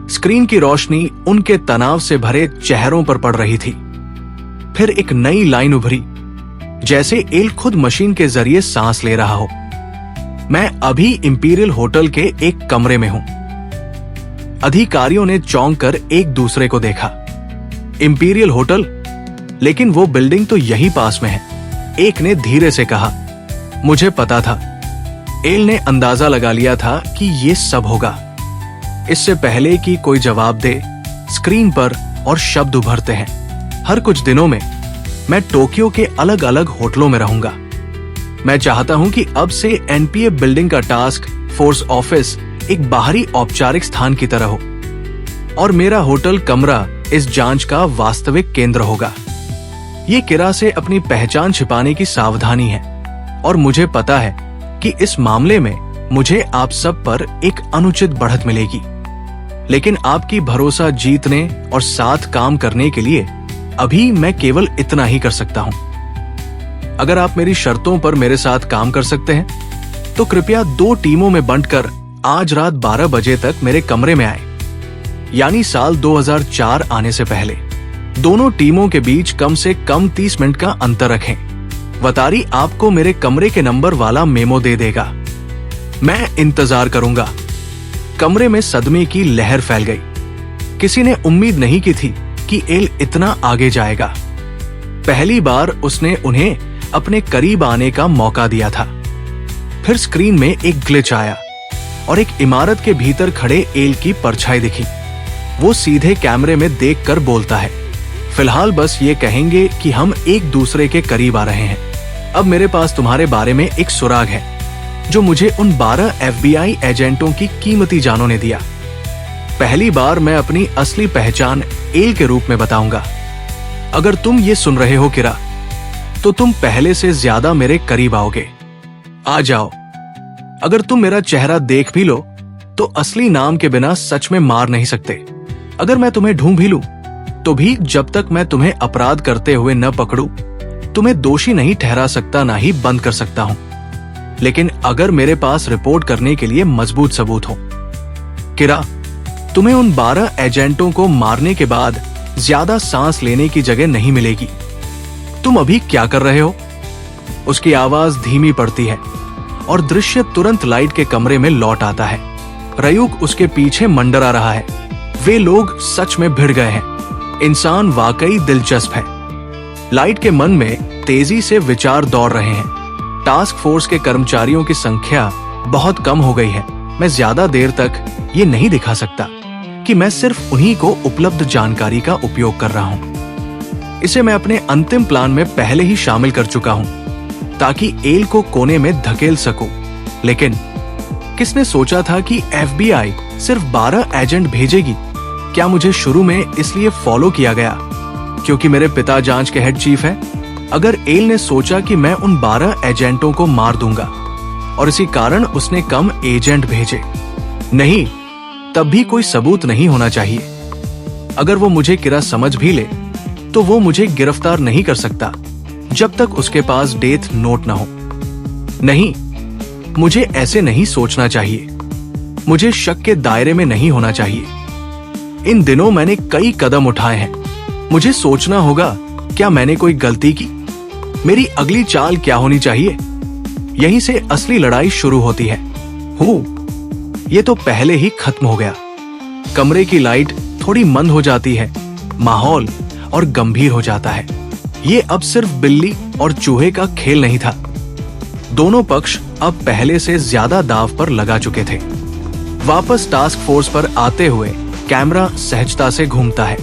Speaker 3: स्क्रीन की रोशनी उनके तनाव से भरे चेहरों पर पड़ रही थी। फिर एक नई लाइन उभरी, जैसे एल खुद मशीन के जरिए सांस ले रहा हो। मैं अभी इंपीरियल होटल के एक कमरे में हूं। अधिकारियों ने चौंक कर एक दूसरे को देखा। Imperial hotel? लेकिन वो बिल्डिंग तो यहीं पास में है, एक ने धीरे से कहा। मुझे पता था। एल ने अंदाजा लगा लिया था कि ये सब होगा। इससे पहले कि कोई जवाब दे, स्क्रीन पर और शब्द उभरते हैं, हर कुछ दिनों में मैं टोक्यो के अलग अलग होटलों में रहूंगा। मैं चाहता हूं कि अब से एनपीए बिल्डिंग का टास्क फोर्स ऑफिस एक बाहरी औपचारिक स्थान की तरह हो और मेरा होटल कमरा इस जांच का वास्तविक केंद्र होगा। ये किरा से अपनी पहचान छिपाने की सावधानी है और मुझे पता है कि इस मामले में मुझे आप सब पर एक अनुचित बढ़त मिलेगी, लेकिन आपकी भरोसा जीतने और साथ काम करने के लिए अभी मैं केवल इतना ही कर सकता हूं। अगर आप मेरी शर्तों पर मेरे साथ काम कर सकते हैं तो कृपया 2 टीमों में बंटकर आज रात 12 बजे तक मेरे कमरे में आए, यानी साल 2004 आने से पहले। दोनों टीमों के बीच कम से कम 30 मिनट का अंतर रखें। वतारी आपको मेरे कमरे के नंबर वाला मेमो दे देगा। मैं इंतजार करूंगा। कमरे में सदमे की लहर फैल गई। किसी ने उम्मीद नहीं की थी कि एल इतना आगे जाएगा। पहली बार उसने उन्हें अपने करीब आने का मौका दिया था। फिर स्क्रीन में एक ग्लिच आया और एक इमारत के भीतर खड़े एल की परछाई दिखी। वो सीधे कैमरे में देखकर बोलता है, फिलहाल बस ये कहेंगे कि हम एक दूसरे के करीब आ रहे हैं। अब मेरे पास तुम्हारे बारे में एक सुराग है जो मुझे उन 12 एफबीआई एजेंटों की कीमती जानों ने दिया। पहली बार मैं अपनी असली पहचान एल के रूप में बताऊंगा। अगर तुम ये सुन रहे हो किरा, तो तुम पहले से ज्यादा मेरे करीब आओगे। आ जाओ। अगर तुम मेरा चेहरा देख भी लो तो असली नाम के बिना सच में मार नहीं सकते। अगर मैं तुम्हें ढूंढ भी लूं तो भी जब तक मैं तुम्हें अपराध करते हुए न पकड़ूं, तुम्हें दोषी नहीं ठहरा सकता, ना ही बंद कर सकता हूं। लेकिन अगर मेरे पास रिपोर्ट करने के लिए मजबूत सबूत हो, किरा, तुम्हें उन 12 एजेंटों को मारने के बाद ज्यादा सांस लेने की जगह नहीं मिलेगी। तुम अभी क्या कर रहे हो? उसकी आवाज धीमी पड़ती है और दृश्य तुरंत लाइट के कमरे में लौट आता है। रयूक उसके पीछे मंडरा रहा है। वे लोग सच में भिड़ गए हैं। इंसान वाकई दिलचस्प है। लाइट के मन में तेजी से विचार दौड़ रहे हैं। टास्क फोर्स के कर्मचारियों की संख्या बहुत कम हो गई है। मैं ज्यादा देर तक ये नहीं दिखा सकता कि मैं सिर्फ उन्हीं को उपलब्ध जानकारी का उपयोग कर रहा हूं। इसे मैं अपने अंतिम प्लान में पहले ही शामिल कर चुका हूं ताकि एल को कोने में धकेल सकूं। लेकिन किसने सोचा था कि एफबीआई सिर्फ 12 एजेंट भेजेगी? क्या मुझे शुरू में इसलिए फॉलो किया गया क्योंकि मेरे पिता जांच के हेड चीफ हैं? अगर एल ने सोचा कि मैं उन 12 एजेंटों को मार दूंगा और इसी कारण उसने कम एजेंट भेजे, नहीं, तब भी कोई सबूत नहीं होना चाहिए। अगर वो मुझे किरा समझ भी ले तो वो मुझे गिरफ्तार नहीं कर सकता जब तक उसके पास डेथ नोट ना हो। नहीं, मुझे ऐसे नहीं सोचना चाहिए। मुझे शक के दायरे में नहीं होना चाहिए। इन दिनों मैंने कई कदम उठाए हैं। मुझे सोचना होगा, क्या मैंने कोई गलती की? मेरी अगली चाल क्या होनी चाहिए? यहीं से असली लड़ाई शुरू होती है। ये तो पहले ही खत्म हो गया। कमरे की लाइट थोड़ी मंद हो जाती है, माहौल और गंभीर हो जाता है। ये अब सिर्फ बिल्ली और चूहे का खेल नहीं था। दोनों पक्ष अब पहले से ज्यादा दांव पर लगा चुके थे। वापस टास्क फोर्स पर आते हुए कैमरा सहजता से घूमता है।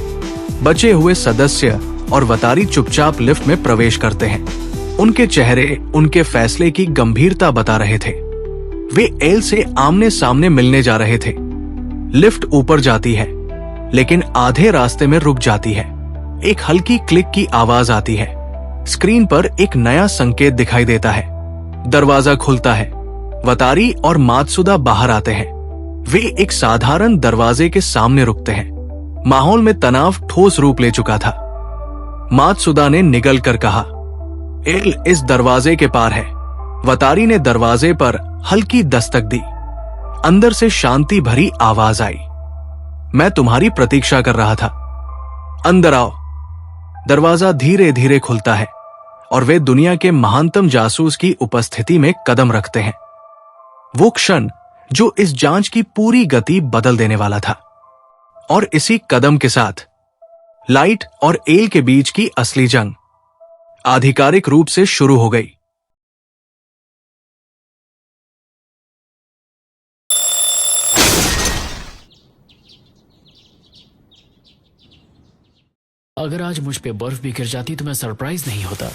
Speaker 3: बचे हुए सदस्य और वतारी चुपचाप लिफ्ट में प्रवेश करते हैं। उनके चेहरे उनके फैसले की गंभीरता बता रहे थे। वे एल से आमने सामने मिलने जा रहे थे। लिफ्ट ऊपर जाती है, लेकिन आधे रास्ते में रुक जाती है। एक हल्की क्लिक की आवाज आती है। स्क्रीन पर एक नया संकेत दिखाई देता है। दरवाजा खुलता है। वतारी और मात्सुदा बाहर आते हैं। वे एक साधारण दरवाजे के सामने रुकते हैं। माहौल में तनाव ठोस रूप ले चुका था। मात्सुदा ने निगल कर कहा, एल इस दरवाजे के पार है। वतारी ने दरवाजे पर हल्की दस्तक दी। अंदर से शांति भरी आवाज आई, मैं तुम्हारी प्रतीक्षा कर रहा था, अंदर आओ। दरवाजा धीरे धीरे खुलता है और वे दुनिया के महानतम जासूस की उपस्थिति में कदम रखते हैं। वो क्षण जो इस जांच की पूरी गति बदल देने वाला था। और इसी कदम के साथ लाइट और एल के बीच की असली जंग आधिकारिक रूप से शुरू हो गई।
Speaker 5: अगर आज मुझ पे बर्फ भी गिर जाती तो मैं सरप्राइज नहीं होता।